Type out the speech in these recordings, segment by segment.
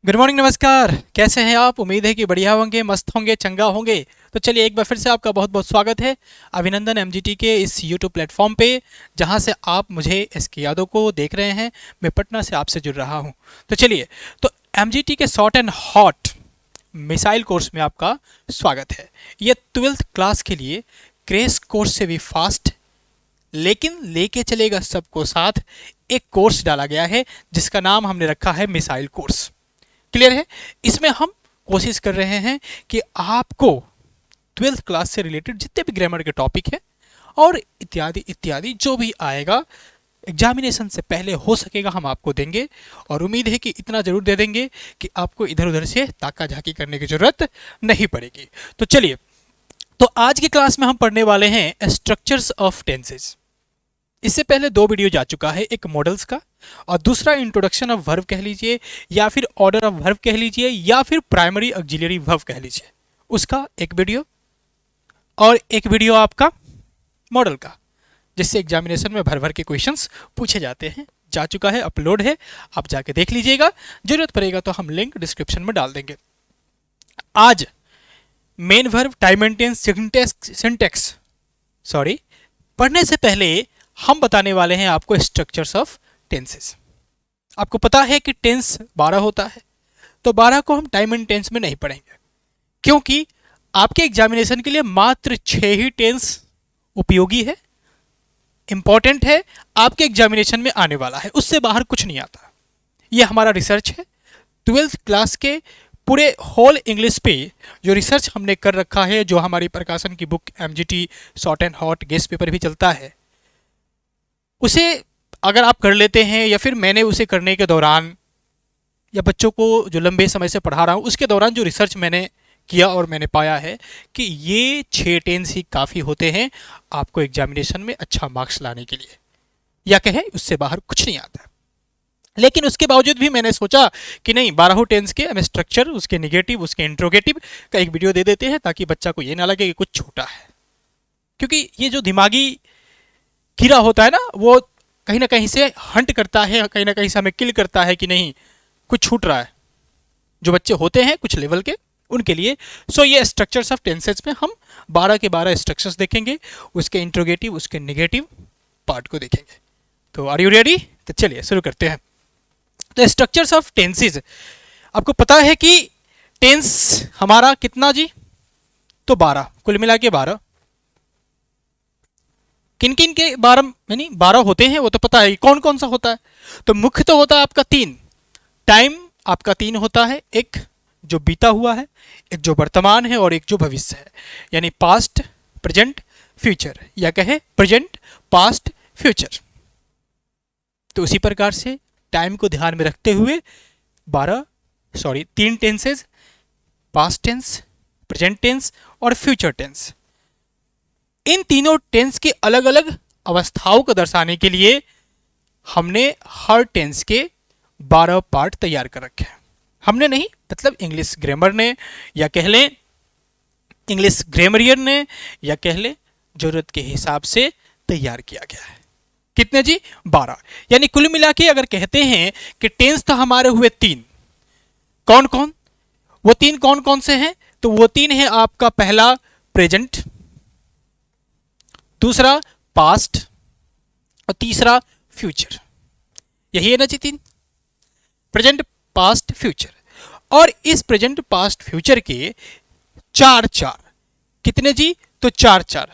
Good morning, नमस्कार। कैसे हैं आप? उम्मीद है कि बढ़िया होंगे, मस्त होंगे, चंगा होंगे। तो चलिए एक बार फिर से आपका बहुत बहुत स्वागत है अभिनंदन एमजीटी के इस यूट्यूब प्लेटफॉर्म पे, जहां से आप मुझे एसके यादव को देख रहे हैं। मैं पटना से आपसे जुड़ रहा हूं। तो चलिए, तो एमजीटी के short and hot missile course में आपका स्वागत है। ये 12th क्लास के लिए क्रेश कोर्स से भी फास्ट, लेकिन लेके चलेगा सबको साथ, एक कोर्स डाला गया है जिसका नाम हमने रखा है मिसाइल कोर्स। क्लियर है? इसमें हम कोशिश कर रहे हैं कि आपको 12th क्लास से रिलेटेड जितने भी ग्रामर के टॉपिक है और इत्यादि इत्यादि जो भी आएगा एग्जामिनेशन से पहले हो सकेगा हम आपको देंगे। और उम्मीद है कि इतना जरूर दे देंगे कि आपको इधर उधर से ताका झाकी करने की जरूरत नहीं पड़ेगी। तो चलिए, तो आज की क्लास में हम पढ़ने वाले हैं स्ट्रक्चर्स ऑफ टेंसेस। इससे पहले दो वीडियो जा चुका है, एक मॉडल्स का और दूसरा इंट्रोडक्शन ऑफ वर्ब कह लीजिए, या फिर ऑर्डर ऑफ वर्ब कह लीजिए, या फिर प्राइमरी ऑक्सिलरी वर्ब कह लीजिए, उसका एक वीडियो। और एक वीडियो आपका मॉडल का, जिससे एग्जामिनेशन में भर भर के क्वेश्चंस पूछे जाते हैं, जा चुका है, अपलोड है, आप जाके देख लीजिएगा। जरूरत पड़ेगा तो हम लिंक डिस्क्रिप्शन में डाल देंगे। आज main verb, time and tense, syntax पढ़ने से पहले हम बताने वाले हैं आपको स्ट्रक्चर्स ऑफ टेंसेस। आपको पता है कि टेंस 12 होता है, तो 12 को हम टाइम एंड टेंस में नहीं पढ़ेंगे, क्योंकि आपके एग्जामिनेशन के लिए मात्र 6 ही टेंस उपयोगी है, इंपॉर्टेंट है, आपके एग्जामिनेशन में आने वाला है, उससे बाहर कुछ नहीं आता। यह हमारा रिसर्च है। 12th क्लास के पूरे होल इंग्लिश पे जो रिसर्च हमने कर रखा है, जो हमारी प्रकाशन की book MGT short and hot guest paper भी चलता है, उसे अगर आप कर लेते हैं, या फिर मैंने उसे करने के दौरान, या बच्चों को जो लंबे समय से पढ़ा रहा हूँ उसके दौरान जो रिसर्च मैंने किया, और मैंने पाया है कि ये 6 टेंस ही काफ़ी होते हैं आपको एग्जामिनेशन में अच्छा मार्क्स लाने के लिए, या कहें उससे बाहर कुछ नहीं आता। लेकिन उसके बावजूद भी मैंने सोचा कि नहीं, 12 टेंस के हमें स्ट्रक्चर, उसके निगेटिव, उसके इंट्रोगेटिव का एक वीडियो दे देते हैं, ताकि बच्चा को ये ना लगे कि कुछ छूटा है। क्योंकि ये जो दिमागी कीड़ा होता है ना, वो कहीं ना कहीं से हंट करता है, कहीं ना कहीं से हमें किल करता है कि नहीं कुछ छूट रहा है, जो बच्चे होते हैं कुछ लेवल के, उनके लिए। सो ये स्ट्रक्चर्स ऑफ टेंसेस में हम 12 के 12 स्ट्रक्चर्स देखेंगे, उसके इंट्रोगेटिव, उसके नेगेटिव पार्ट को देखेंगे। तो आर यू रेडी? तो चलिए शुरू करते हैं। तो स्ट्रक्चर्स ऑफ टेंसेस, आपको पता है कि टेंस हमारा कितना जी? तो 12, कुल मिला के 12। किन किन के 12 यानी 12 होते हैं वो तो पता है, कौन कौन सा होता है? तो मुख्य तो होता है आपका 3, टाइम आपका 3 होता है, एक जो बीता हुआ है, एक जो वर्तमान है, और एक जो भविष्य है, यानी पास्ट, प्रेजेंट, फ्यूचर, या कहे प्रेजेंट, पास्ट, फ्यूचर। तो उसी प्रकार से टाइम को ध्यान में रखते हुए 3 tenses, past tense, present tense और फ्यूचर टेंस, इन तीनों टेंस की अलग अलग अवस्थाओं को दर्शाने के लिए हमने हर टेंस के 12 पार्ट तैयार कर रखे हैं। हमने नहीं, मतलब इंग्लिश ग्रामर ने, या कह लें इंग्लिश ग्रामरियन ने, या कह लें जरूरत के हिसाब से तैयार किया गया है। कितने जी? 12। यानी कुल मिला के अगर कहते हैं कि टेंस तो हमारे हुए 3, कौन कौन? वो 3 कौन कौन से हैं? तो वो 3 है आपका, पहला प्रेजेंट, दूसरा पास्ट और तीसरा फ्यूचर। यही है ना जी 3, प्रेजेंट, पास्ट, फ्यूचर। और इस प्रेजेंट, पास्ट, फ्यूचर के 4 कितने जी? तो 4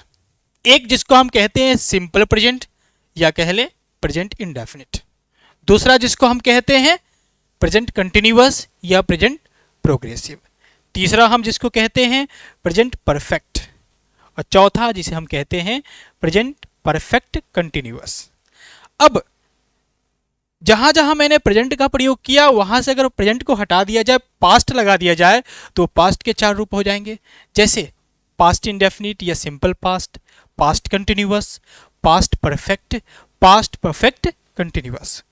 एक जिसको हम कहते हैं सिंपल प्रेजेंट, या कह लें प्रेजेंट इंडेफिनिट। दूसरा जिसको हम कहते हैं प्रेजेंट कंटिन्यूअस या प्रेजेंट प्रोग्रेसिव। तीसरा हम जिसको कहते हैं प्रेजेंट परफेक्ट, और चौथा जिसे हम कहते हैं प्रेजेंट परफेक्ट कंटिन्यूअस। अब जहां जहां मैंने प्रेजेंट का प्रयोग किया, वहां से अगर प्रेजेंट को हटा दिया जाए, पास्ट लगा दिया जाए, तो पास्ट के 4 रूप हो जाएंगे, जैसे पास्ट इंडेफिनिट या simple past, past continuous, past perfect, past perfect continuous.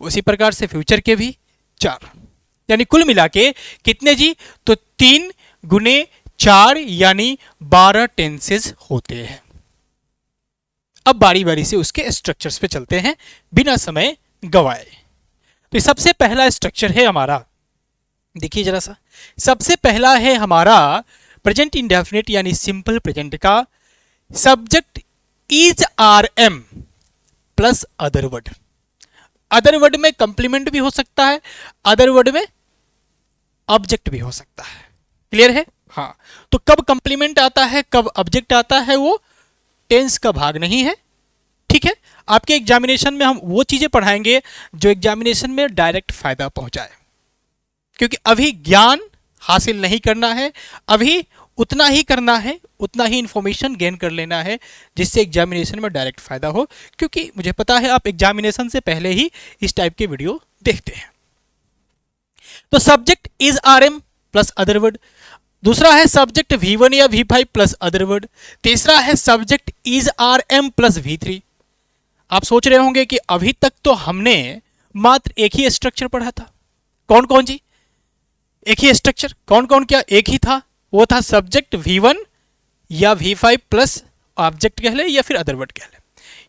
उसी प्रकार से फ्यूचर के भी 4, यानी कुल मिला के कितने जी? तो 3 गुने 4 यानी 12 टेंसेस होते हैं। अब बारी बारी से उसके स्ट्रक्चर्स पे चलते हैं बिना समय गवाए। तो सबसे पहला स्ट्रक्चर है हमारा देखिए जरा सा, सबसे पहला है हमारा प्रेजेंट इंडेफिनिट यानी सिंपल प्रेजेंट का subject is are am plus other word. Other word में कंप्लीमेंट भी हो सकता है, अदर वर्ड में ऑब्जेक्ट भी हो सकता है। क्लियर है? हाँ। तो कब कंप्लीमेंट आता है कब ऑब्जेक्ट आता है वो टेंस का भाग नहीं है। ठीक है, आपके एग्जामिनेशन में हम वो चीजें पढ़ाएंगे जो एग्जामिनेशन में डायरेक्ट फायदा पहुंचाए, क्योंकि अभी ज्ञान हासिल नहीं करना है, अभी उतना ही करना है, उतना ही इंफॉर्मेशन गेन कर लेना है जिससे एग्जामिनेशन में डायरेक्ट फायदा हो, क्योंकि मुझे पता है आप एग्जामिनेशन से पहले ही इस टाइप के वीडियो देखते हैं। तो subject is are am plus other word, दूसरा है सब्जेक्ट V1 या V5 प्लस अदर वर्ड, तीसरा है subject is are am plus V3। आप सोच रहे होंगे कि अभी तक तो हमने मात्र एक ही स्ट्रक्चर पढ़ा था। कौन कौन जी? एक ही स्ट्रक्चर, कौन कौन? क्या एक ही था? वो था सब्जेक्ट V1 या V5 प्लस ऑब्जेक्ट कह ले या फिर अदर वर्ड कह ले।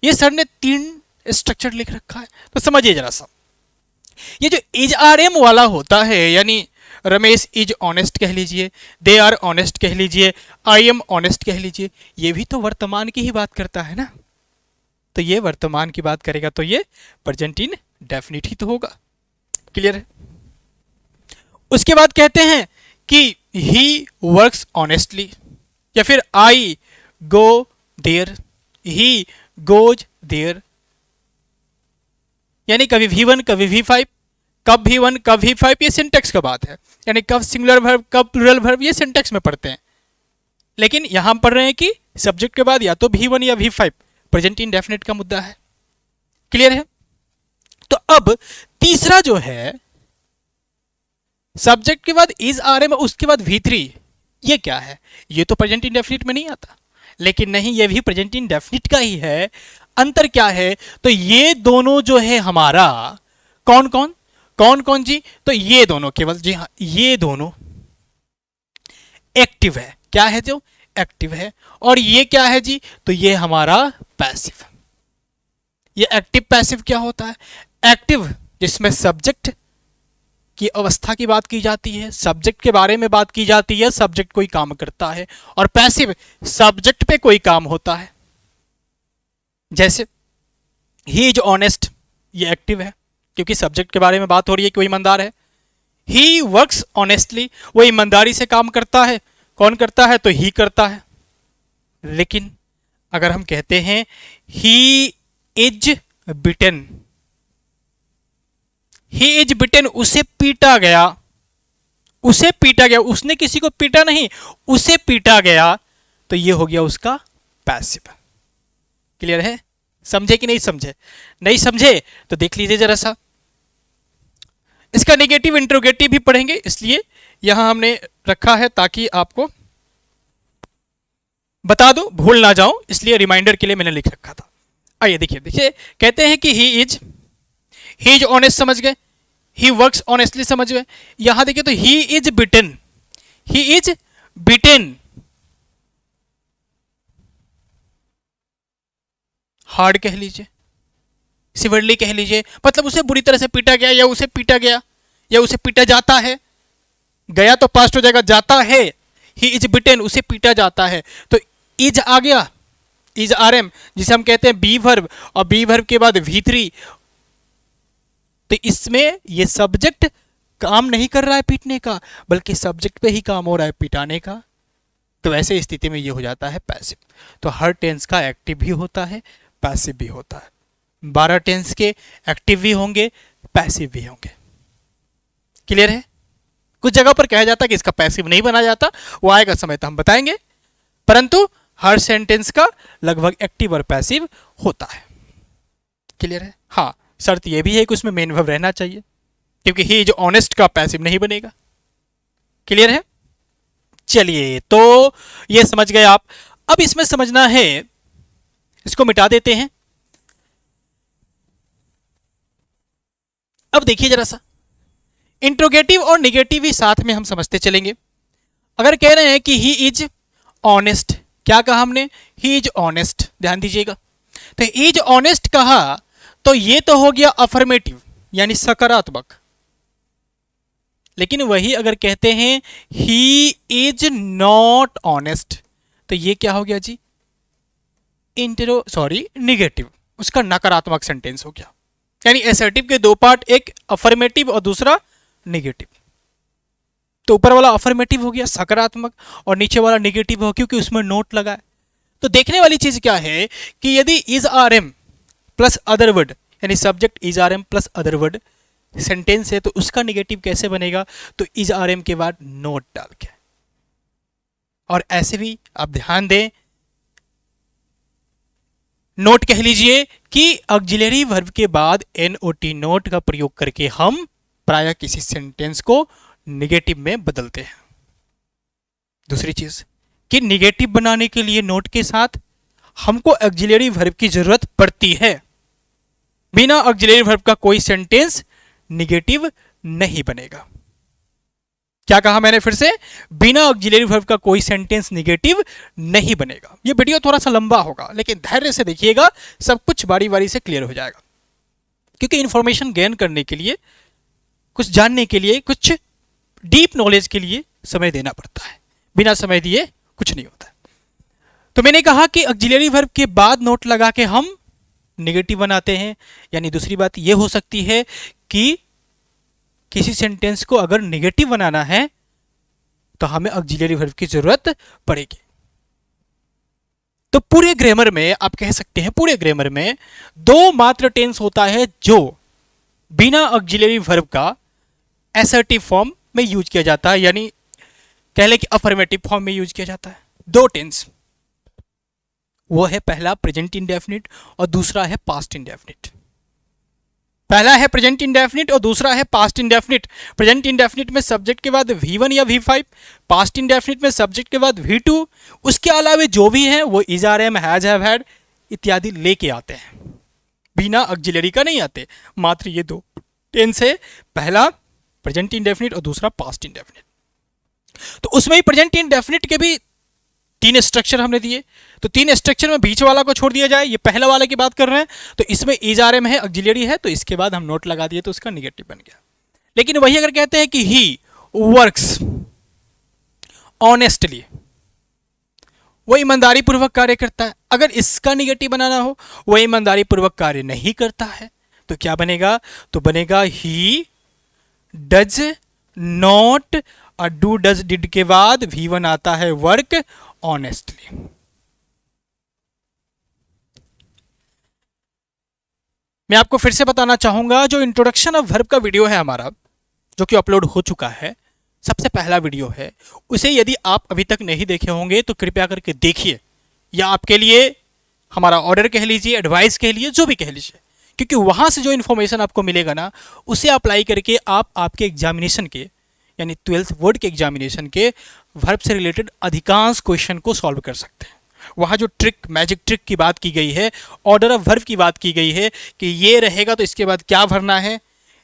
ये सर ने 3 स्ट्रक्चर लिख रखा है, तो समझिए जरा सा। ये जो इज आर एम वाला होता है, यानी रमेश इज ऑनेस्ट कह लीजिए, दे आर ऑनेस्ट कह लीजिए, आई एम ऑनेस्ट कह लीजिए, ये भी तो वर्तमान की ही बात करता है ना। तो ये वर्तमान की बात करेगा तो ये प्रेजेंट इंडेफिनिट ही तो होगा। क्लियर है? उसके बाद कहते हैं कि ही वर्क्स ऑनेस्टली, या फिर I go there, he goes there, यानी कभी V1 कभी V5, कब V1 कब V5, ये सिंटेक्स का बात है, यानी कब सिंगुलर वर्ब कब प्लूरल वर्ब, ये सिंटेक्स में पढ़ते हैं। लेकिन यहां हम पढ़ रहे हैं कि सब्जेक्ट के बाद या तो V1 या V5, प्रेजेंट इंडेफिनिट का मुद्दा है। क्लियर है? तो अब तीसरा जो है सब्जेक्ट के बाद इज आर एम उसके बाद V3, ये क्या है? ये तो प्रेजेंट इंडेफिनिट में नहीं आता, लेकिन नहीं, ये भी प्रेजेंट इंडेफिनिट का ही है। अंतर क्या है? तो ये दोनों जो है हमारा कौन कौन कौन कौन जी? तो ये दोनों केवल, जी हाँ, ये दोनों एक्टिव है। क्या है? जो एक्टिव है। और ये क्या है जी? तो ये हमारा पैसिव। ये एक्टिव पैसिव क्या होता है? एक्टिव जिसमें सब्जेक्ट की अवस्था की बात की जाती है, सब्जेक्ट के बारे में बात की जाती है, सब्जेक्ट कोई काम करता है, और पैसिव सब्जेक्ट पे कोई काम होता है। जैसे ही इज ऑनेस्ट, ये एक्टिव है क्योंकि सब्जेक्ट के बारे में बात हो रही है कि वो ईमानदार है। ही वर्क्स ऑनेस्टली, वो ईमानदारी से काम करता है। कौन करता है? तो ही करता है। लेकिन अगर हम कहते हैं ही इज बिटन, ही इज बिटन, उसे पीटा गया, उसे पीटा गया, उसने किसी को पीटा नहीं, उसे पीटा गया, तो ये हो गया उसका पैसिव। क्लियर है? समझे कि नहीं समझे? नहीं समझे तो देख लीजिए जरा सा। इसका नेगेटिव इंट्रोगेटिव भी पढ़ेंगे, इसलिए यहां हमने रखा है ताकि आपको बता दो, भूल ना जाओ, इसलिए रिमाइंडर के लिए मैंने लिख रखा था। आइए देखिए देखिए, कहते हैं कि ही इज ऑनेस्ट समझ गए, ही वर्क्स ऑनेस्टली समझ गए। यहां देखिए तो he is beaten, he is beaten, hard कह लीजिए, सिवियरली कह लीजिए, मतलब उसे बुरी तरह से पीटा गया, या उसे पीटा गया, या उसे पीटा जाता है। गया तो पास्ट हो जाएगा, जाता है, ही इज बिटन, उसे पीटा जाता है। तो इज आ गया, इज आर एम, जिसे हम कहते हैं बी वर्ब, और बी वर्ब के बाद V3। तो इसमें ये सब्जेक्ट काम नहीं कर रहा है पीटने का, बल्कि सब्जेक्ट पे ही काम हो रहा है पिटाने का। तो ऐसे स्थिति में ये हो जाता है पैसिव। तो हर टेंस का एक्टिव भी होता है, पैसिव भी होता है। 12 टेंस के एक्टिव भी होंगे, पैसिव भी होंगे। क्लियर है? कुछ जगह पर कहा जाता है कि इसका पैसिव नहीं बना जाता, वो आएगा समय तो हम बताएंगे, परंतु हर सेंटेंस का लगभग एक्टिव और पैसिव होता है। क्लियर है? हाँ, शर्त यह भी है कि उसमें मेन वर्ब रहना चाहिए, क्योंकि ही इज ऑनेस्ट का पैसिव नहीं बनेगा। क्लियर है? चलिए, तो ये समझ गए आप। अब इसमें समझना है, इसको मिटा देते हैं। अब देखिए जरा सा, इंट्रोगेटिव और निगेटिव ही साथ में हम समझते चलेंगे। अगर कह रहे हैं कि ही इज ऑनेस्ट, क्या कहा हमने? ही इज ऑनेस्ट, ध्यान दीजिएगा। तो इज ऑनेस्ट कहा तो ये तो हो गया अफर्मेटिव, यानी सकारात्मक। लेकिन वही अगर कहते हैं ही इज नॉट ऑनेस्ट, तो ये क्या हो गया जी, निगेटिव, उसका नकारात्मक सेंटेंस हो गया। यानी एसर्टिव के दो पार्ट, एक अफर्मेटिव और दूसरा निगेटिव। तो ऊपर वाला अफर्मेटिव हो गया सकारात्मक और नीचे वाला निगेटिव हो, क्योंकि उसमें नोट लगा है। तो देखने वाली चीज क्या है कि यदि is are am plus other word, यानी subject is are am plus other word sentence है, तो उसका निगेटिव कैसे बनेगा, तो इज आर एम के बाद नोट डाल के। और ऐसे भी आप ध्यान दें, नोट कह लीजिए कि ऑक्सिलरी वर्ब के बाद एनओटी नोट का प्रयोग करके हम प्रायः किसी सेंटेंस को निगेटिव में बदलते हैं। दूसरी चीज कि निगेटिव बनाने के लिए नोट के साथ हमको ऑक्सिलरी वर्ब की जरूरत पड़ती है। बिना ऑक्सिलरी वर्ब का कोई सेंटेंस निगेटिव नहीं बनेगा। क्या कहा मैंने फिर से, बिना ऑक्सिलरी वर्ब का कोई सेंटेंस निगेटिव नहीं बनेगा। ये वीडियो थोड़ा सा लंबा होगा, लेकिन धैर्य से देखिएगा, सब कुछ बारी बारी से क्लियर हो जाएगा। क्योंकि इंफॉर्मेशन गेन करने के लिए, कुछ जानने के लिए, कुछ डीप नॉलेज के लिए समय देना पड़ता है, बिना समय दिए कुछ नहीं होता। तो मैंने कहा कि ऑक्सिलरी वर्ब के बाद नोट लगा के हम निगेटिव बनाते हैं। यानी दूसरी बात यह हो सकती है कि किसी सेंटेंस को अगर निगेटिव बनाना है तो हमें ऑक्सिलरी वर्ब की जरूरत पड़ेगी। तो पूरे ग्रामर में आप कह सकते हैं, पूरे ग्रामर में दो मात्र टेंस होता है जो बिना ऑक्सिलरी वर्ब का असर्टिव फॉर्म में यूज किया जाता है, यानी कह ले कि अफर्मेटिव फॉर्म में यूज किया जाता है। दो टेंस, वो है पहला प्रेजेंट इंडेफिनिट और दूसरा है पास्ट इंडेफिनिट। पहला है प्रेजेंट इंडेफिनिट और दूसरा है पास्ट इंडेफिनिट। प्रेजेंट इंडेफिनिट में सब्जेक्ट के बाद V1 या V5, पास्ट इंडेफिनिट में सब्जेक्ट के बाद V2। उसके अलावा जो भी है वो is are am, has, have, had इत्यादि लेके आते हैं, बिना ऑक्सिलरी का नहीं आते। मात्र ये दो टेंस है, पहला प्रेजेंट इंडेफिनिट और दूसरा पास्ट इंडेफिनिट। तो उसमें ही प्रेजेंट इंडेफिनिट के भी तीन स्ट्रक्चर हमने दिए, तो तीन स्ट्रक्चर में बीच वाला को छोड़ दिया जाए, ये पहला वाला की बात कर रहे हैं। तो इसमें इज आर एम है, ऑक्सिलरी है, तो इसके बाद हम नोट लगा दिए तो उसका निगेटिव बन गया। लेकिन वही अगर कहते हैं कि ही वर्क्स ऑनेस्टली, वो ईमानदारी पूर्वक कार्य करता है, अगर इसका निगेटिव बनाना हो, वो ईमानदारी पूर्वक कार्य नहीं करता है, तो क्या बनेगा, तो बनेगा ही डज नॉट, और डू डज डिड के बाद V1 आता है वर्क ऑनेस्टली। मैं आपको फिर से बताना चाहूंगा, जो इंट्रोडक्शन ऑफ वर्ब का वीडियो है हमारा, जो कि अपलोड हो चुका है, सबसे पहला वीडियो है, उसे यदि आप अभी तक नहीं देखे होंगे तो कृपया करके देखिए, या आपके लिए हमारा ऑर्डर कह लीजिए, एडवाइस कह लीजिए, जो भी कह लीजिए। क्योंकि वहां से जो इन्फॉर्मेशन आपको मिलेगा ना, उसे अप्लाई करके आप आपके एग्जामिनेशन के, यानी 12th बोर्ड के एग्जामिनेशन के वर्ब से रिलेटेड अधिकांश क्वेश्चन को सॉल्व कर सकते हैं। वहाँ जो ट्रिक, मैजिक ट्रिक की बात की गई है, ऑर्डर ऑफ वर्ब की बात की गई है कि ये रहेगा तो इसके बाद क्या भरना है,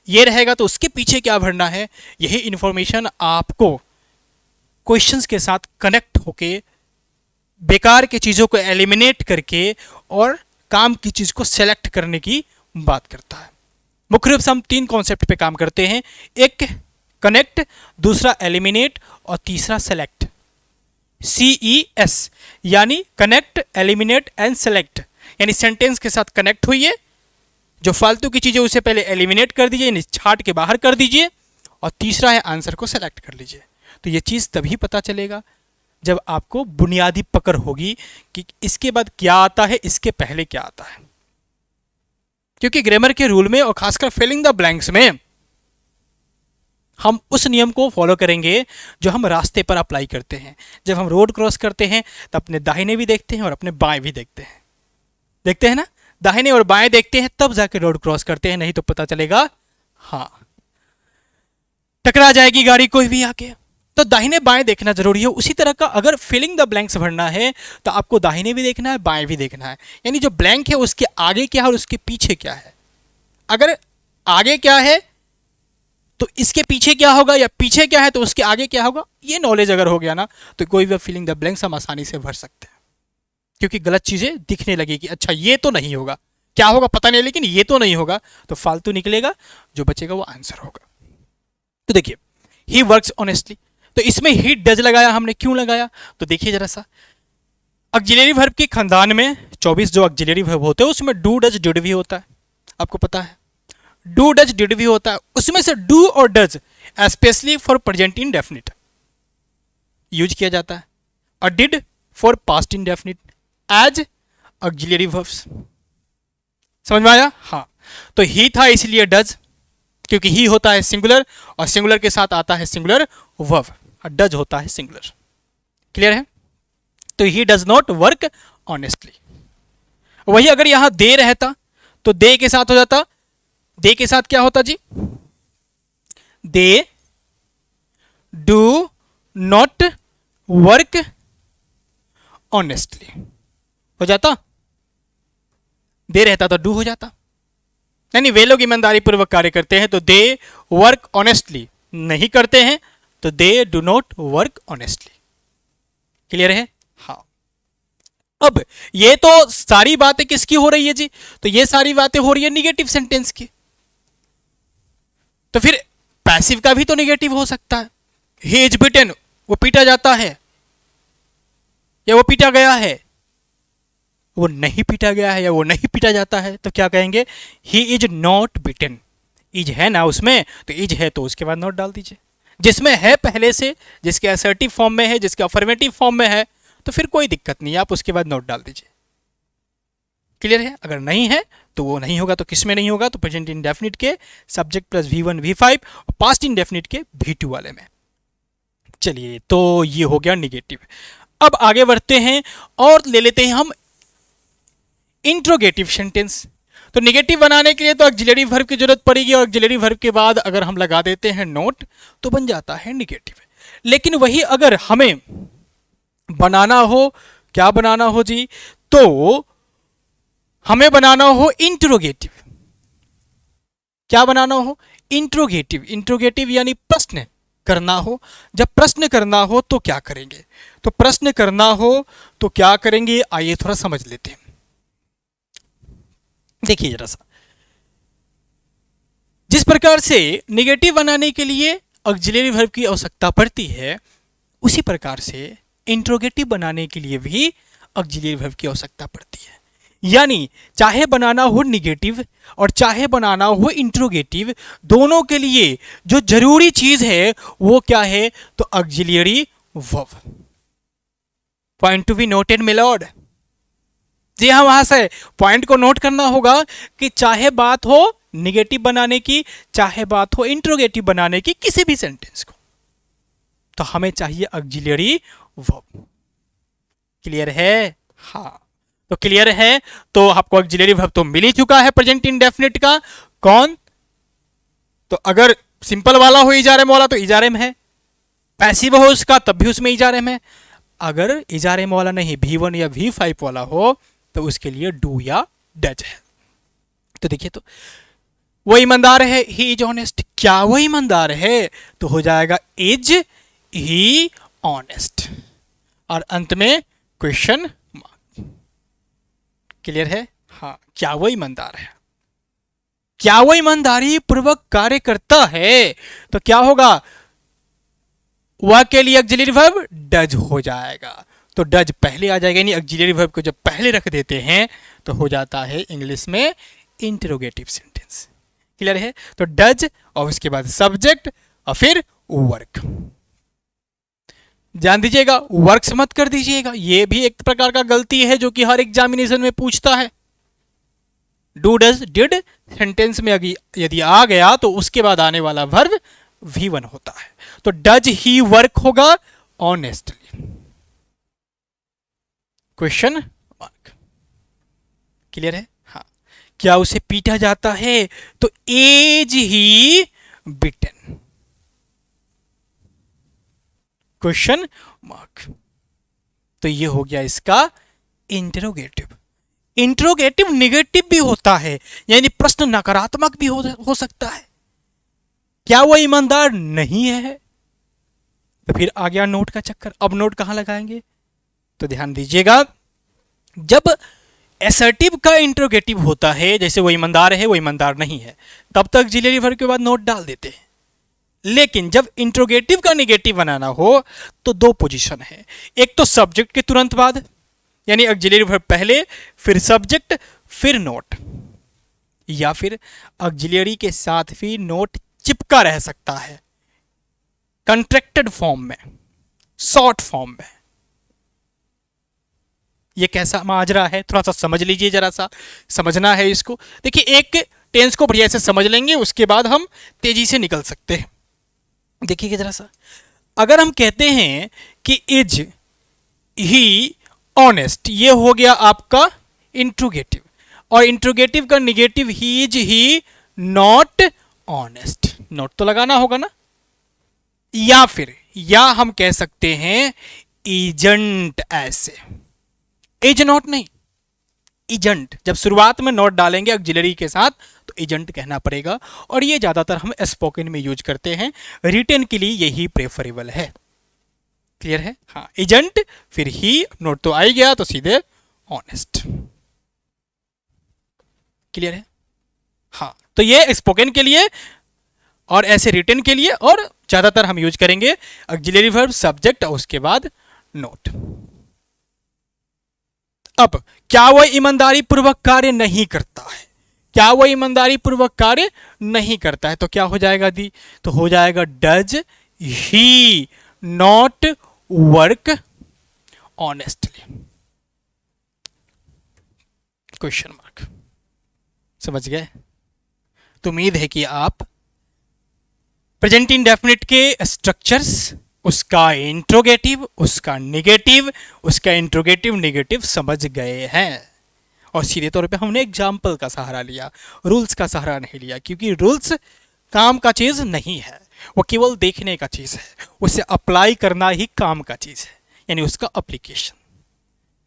ये रहेगा तो उसके पीछे क्या भरना है, यही इन्फॉर्मेशन आपको क्वेश्चंस के साथ कनेक्ट होके बेकार की चीज़ों को एलिमिनेट करके और काम की चीज़ को सेलेक्ट करने की बात करता है। मुख्य रूप से हम तीन कॉन्सेप्ट पे काम करते हैं, एक कनेक्ट, दूसरा एलिमिनेट और तीसरा सेलेक्ट। CES यानी कनेक्ट, एलिमिनेट एंड सेलेक्ट। यानी सेंटेंस के साथ कनेक्ट हुई है, जो फालतू की चीजें उसे पहले एलिमिनेट कर दीजिए, यानी छाट के बाहर कर दीजिए, और तीसरा है आंसर को सेलेक्ट कर लीजिए। तो ये चीज तभी पता चलेगा जब आपको बुनियादी पकड़ होगी कि इसके बाद क्या आता है, इसके पहले क्या आता है। क्योंकि ग्रामर के रूल में और खासकर फिलिंग द ब्लैंक्स में हम उस नियम को फॉलो करेंगे जो हम रास्ते पर अप्लाई करते हैं। जब हम रोड क्रॉस करते हैं तो अपने दाहिने भी देखते हैं और अपने बाएं भी देखते हैं, देखते हैं ना, दाहिने और बाएं देखते हैं तब जाके रोड क्रॉस करते हैं, नहीं तो पता चलेगा हाँ टकरा जाएगी गाड़ी कोई भी आके। तो दाहिने बाएं देखना जरूरी है। उसी तरह का अगर फिलिंग द ब्लैंक्स भरना है तो आपको दाहिने भी देखना है, बाएं भी देखना है। यानी जो ब्लैंक है उसके आगे क्या है और उसके पीछे क्या है। अगर आगे क्या है तो इसके पीछे क्या होगा, या पीछे क्या है तो उसके आगे क्या होगा, ये नॉलेज अगर हो गया ना तो कोई भी फिलिंग द ब्लैंक्स हम आसानी से भर सकते हैं। क्योंकि गलत चीजें दिखने लगेगी, अच्छा ये तो नहीं होगा, क्या होगा पता नहीं, लेकिन ये तो नहीं होगा, तो फालतू निकलेगा, जो बचेगा वो आंसर होगा। तो देखिए ही वर्क्स ऑनेस्टली। तो इसमें ही डज लगाया हमने, क्यों लगाया? तो देखिए जरा सा, ऑक्सिलरी वर्ब के खानदान में 24 जो ऑक्सिलरी वर्ब होते हैं उसमें डू डज डिड भी होता है, आपको पता है। डू डज डिड भी होता है, उसमें से डू और does specially for present indefinite use किया जाता है, और did for past indefinite as auxiliary verbs. समझ में आया? हाँ, तो ही था इसलिए डज, क्योंकि ही होता है सिंगुलर और सिंगुलर के साथ आता है सिंगुलर वर्ब, और डज होता है सिंगुलर। क्लियर है? तो he does not work honestly. वही अगर यहां दे रहता तो दे के साथ हो जाता, दे के साथ क्या होता जी? They do not work honestly हो जाता, दे रहता तो डू हो जाता। नहीं, वे लोग ईमानदारी पूर्वक कार्य करते हैं तो दे वर्क ऑनेस्टली, नहीं करते हैं तो दे do not work honestly. Clear है? हाँ। अब ये तो सारी बातें किसकी हो रही है जी? तो ये सारी बातें हो रही है निगेटिव सेंटेंस की। तो फिर पैसिव का भी तो निगेटिव हो सकता है। ही इज बीटन, वो पीटा जाता है, या वो पीटा गया है, वो नहीं पीटा गया है, या वो नहीं पीटा जाता है, तो क्या कहेंगे? He is not beaten. Is है ना उसमें, तो इज है तो उसके बाद नॉट डाल दीजिए। जिसमें है पहले से, जिसके असर्टिव फॉर्म में है, जिसके अफर्मेटिव फॉर्म में है, तो फिर कोई दिक्कत नहीं है, आप उसके बाद नॉट डाल दीजिए। क्लियर है? अगर नहीं है तो वो नहीं होगा, तो किस में नहीं होगा? तो प्रेजेंट इंडेफिनिट के सब्जेक्ट प्लस V1 V5 और पास्ट इंडेफिनिट के V2 वाले में। चलिए, तो ये हो गया निगेटिव। अब आगे बढ़ते हैं और ले लेते हैं हम इंट्रोगेटिव सेंटेंस। तो निगेटिव बनाने के लिए तो ऑक्सिलरी वर्ब की जरूरत पड़ेगी, और ऑक्सिलरी वर्ब के बाद अगर हम लगा देते हैं नॉट तो बन जाता है निगेटिव। लेकिन वही अगर हमें बनाना हो, क्या बनाना हो जी? तो हमें बनाना हो इंट्रोगेटिव। क्या बनाना हो? इंट्रोगेटिव। इंट्रोगेटिव यानी प्रश्न करना हो। जब प्रश्न करना हो तो क्या करेंगे? तो प्रश्न करना हो तो क्या करेंगे, आइए थोड़ा समझ लेते हैं। देखिए जरा सा, जिस प्रकार से निगेटिव बनाने के लिए ऑक्सिलरी वर्ब की आवश्यकता पड़ती है, उसी प्रकार से इंट्रोगेटिव बनाने के लिए भी ऑक्सिलरी वर्ब की आवश्यकता पड़ती है। यानी चाहे बनाना हो निगेटिव और चाहे बनाना हो इंट्रोगेटिव, दोनों के लिए जो जरूरी चीज है वो क्या है? तो auxiliary verb. Point to be noted my lord. जी हाँ, वहां से पॉइंट को नोट करना होगा कि चाहे बात हो निगेटिव बनाने की, चाहे बात हो इंट्रोगेटिव बनाने की, किसी भी सेंटेंस को, तो हमें चाहिए ऑक्सिलरी वर्ब। क्लियर है? हाँ, तो क्लियर है। तो आपको ऑक्सिलरी वर्ब तो मिल ही चुका है प्रेजेंट इंडेफिनिट का। कौन? तो अगर सिंपल वाला हो इजारेम वाला तो इजारेम है, पैसिव हो उसका तब भी उसमें इजारेम है। अगर इजारेम वाला नहीं, V1 या V5 वाला हो तो उसके लिए डू या डज है। तो देखिए, तो वो ईमानदार है, ही इज ऑनेस्ट। क्या वो ईमानदार है? तो हो जाएगा इज ही ऑनेस्ट, और अंत में क्वेश्चन मार्क। क्लियर है? हाँ, क्या वो ईमानदार है? क्या वो ईमानदारी पूर्वक कार्य करता है? तो क्या होगा? वह के लिए ऑक्सिलरी वर्ब डज हो जाएगा, तो डज पहले आ जाएगा। यानी ऑक्सिलरी वर्ब को जब पहले रख देते हैं तो हो जाता है इंग्लिश में इंटरोगेटिव सेंटेंस। क्लियर है? तो डज और उसके बाद सब्जेक्ट और फिर वर्क। ध्यान दीजिएगा, वर्क्स मत कर दीजिएगा, ये भी एक प्रकार का गलती है जो कि हर एग्जामिनेशन में पूछता है। डू डज डिड सेंटेंस में यदि आ गया तो उसके बाद आने वाला वर्ब V1 होता है, तो डज ही वर्क होगा ऑनेस्टली। Question mark. क्लियर है? हाँ। क्या उसे पीटा जाता है? तो is he beaten. Question mark. तो ये हो गया इसका इंटरोगेटिव। इंटरोगेटिव निगेटिव भी होता है, यानी प्रश्न नकारात्मक भी हो सकता है। क्या वो ईमानदार नहीं है? तो फिर आ गया नोट का चक्कर। अब नोट कहां लगाएंगे? तो ध्यान दीजिएगा, जब असर्टिव का इंटरोगेटिव होता है, जैसे वो ईमानदार है, वो ईमानदार नहीं है, तब तक ऑक्सिलरी वर्ब के बाद नोट डाल देते हैं। लेकिन जब इंट्रोगेटिव का निगेटिव बनाना हो तो दो पोजीशन है, एक तो सब्जेक्ट के तुरंत बाद यानी ऑक्सिलरी वर्ब पहले, फिर सब्जेक्ट, फिर नोट, या फिर ऑक्सिलरी के साथ भी नोट चिपका रह सकता है कंट्रैक्टेड फॉर्म में, शॉर्ट फॉर्म में। ये कैसा माजरा है थोड़ा सा समझ लीजिए, जरा सा समझना है इसको। देखिए एक टेंस को बढ़िया से समझ लेंगे, उसके बाद हम तेजी से निकल सकते हैं। देखिए जरा सा, अगर हम कहते हैं कि इज ही ऑनेस्ट, ये हो गया आपका इंट्रोगेटिव, और इंट्रोगेटिव का negative he is he not honest, not तो लगाना होगा ना। या फिर या हम कह सकते हैं इजंट, ऐसे इज नॉट नहीं, इजंट। जब शुरुआत में नॉट डालेंगे ऑक्सिलरी के साथ तो इजंट कहना पड़ेगा, और ये ज्यादातर हम स्पोकन में यूज करते हैं, रिटन के लिए यही प्रेफरेबल है। क्लियर है? हाँ, इजंट फिर ही, नोट तो आ ही गया तो सीधे ऑनेस्ट। क्लियर है? हाँ, तो ये स्पोकन के लिए और ऐसे रिटन के लिए, और ज्यादातर हम यूज करेंगे ऑक्सिलरी वर्ब, सब्जेक्ट और उसके बाद नोट। अब क्या वह ईमानदारी पूर्वक कार्य नहीं करता है? क्या वह ईमानदारी पूर्वक कार्य नहीं करता है तो क्या हो जाएगा दी? तो हो जाएगा does he not work honestly? Question mark. समझ गए? तो उम्मीद है कि आप प्रेजेंट इंडेफिनिट के स्ट्रक्चर्स, उसका इंट्रोगेटिव, उसका निगेटिव, उसका इंट्रोगेटिव निगेटिव समझ गए हैं। और सीधे तौर पे हमने एग्जाम्पल का सहारा लिया, रूल्स का सहारा नहीं लिया, क्योंकि रूल्स काम का चीज नहीं है, वो केवल देखने का चीज है, उसे अप्लाई करना ही काम का चीज है, यानी उसका अप्लीकेशन।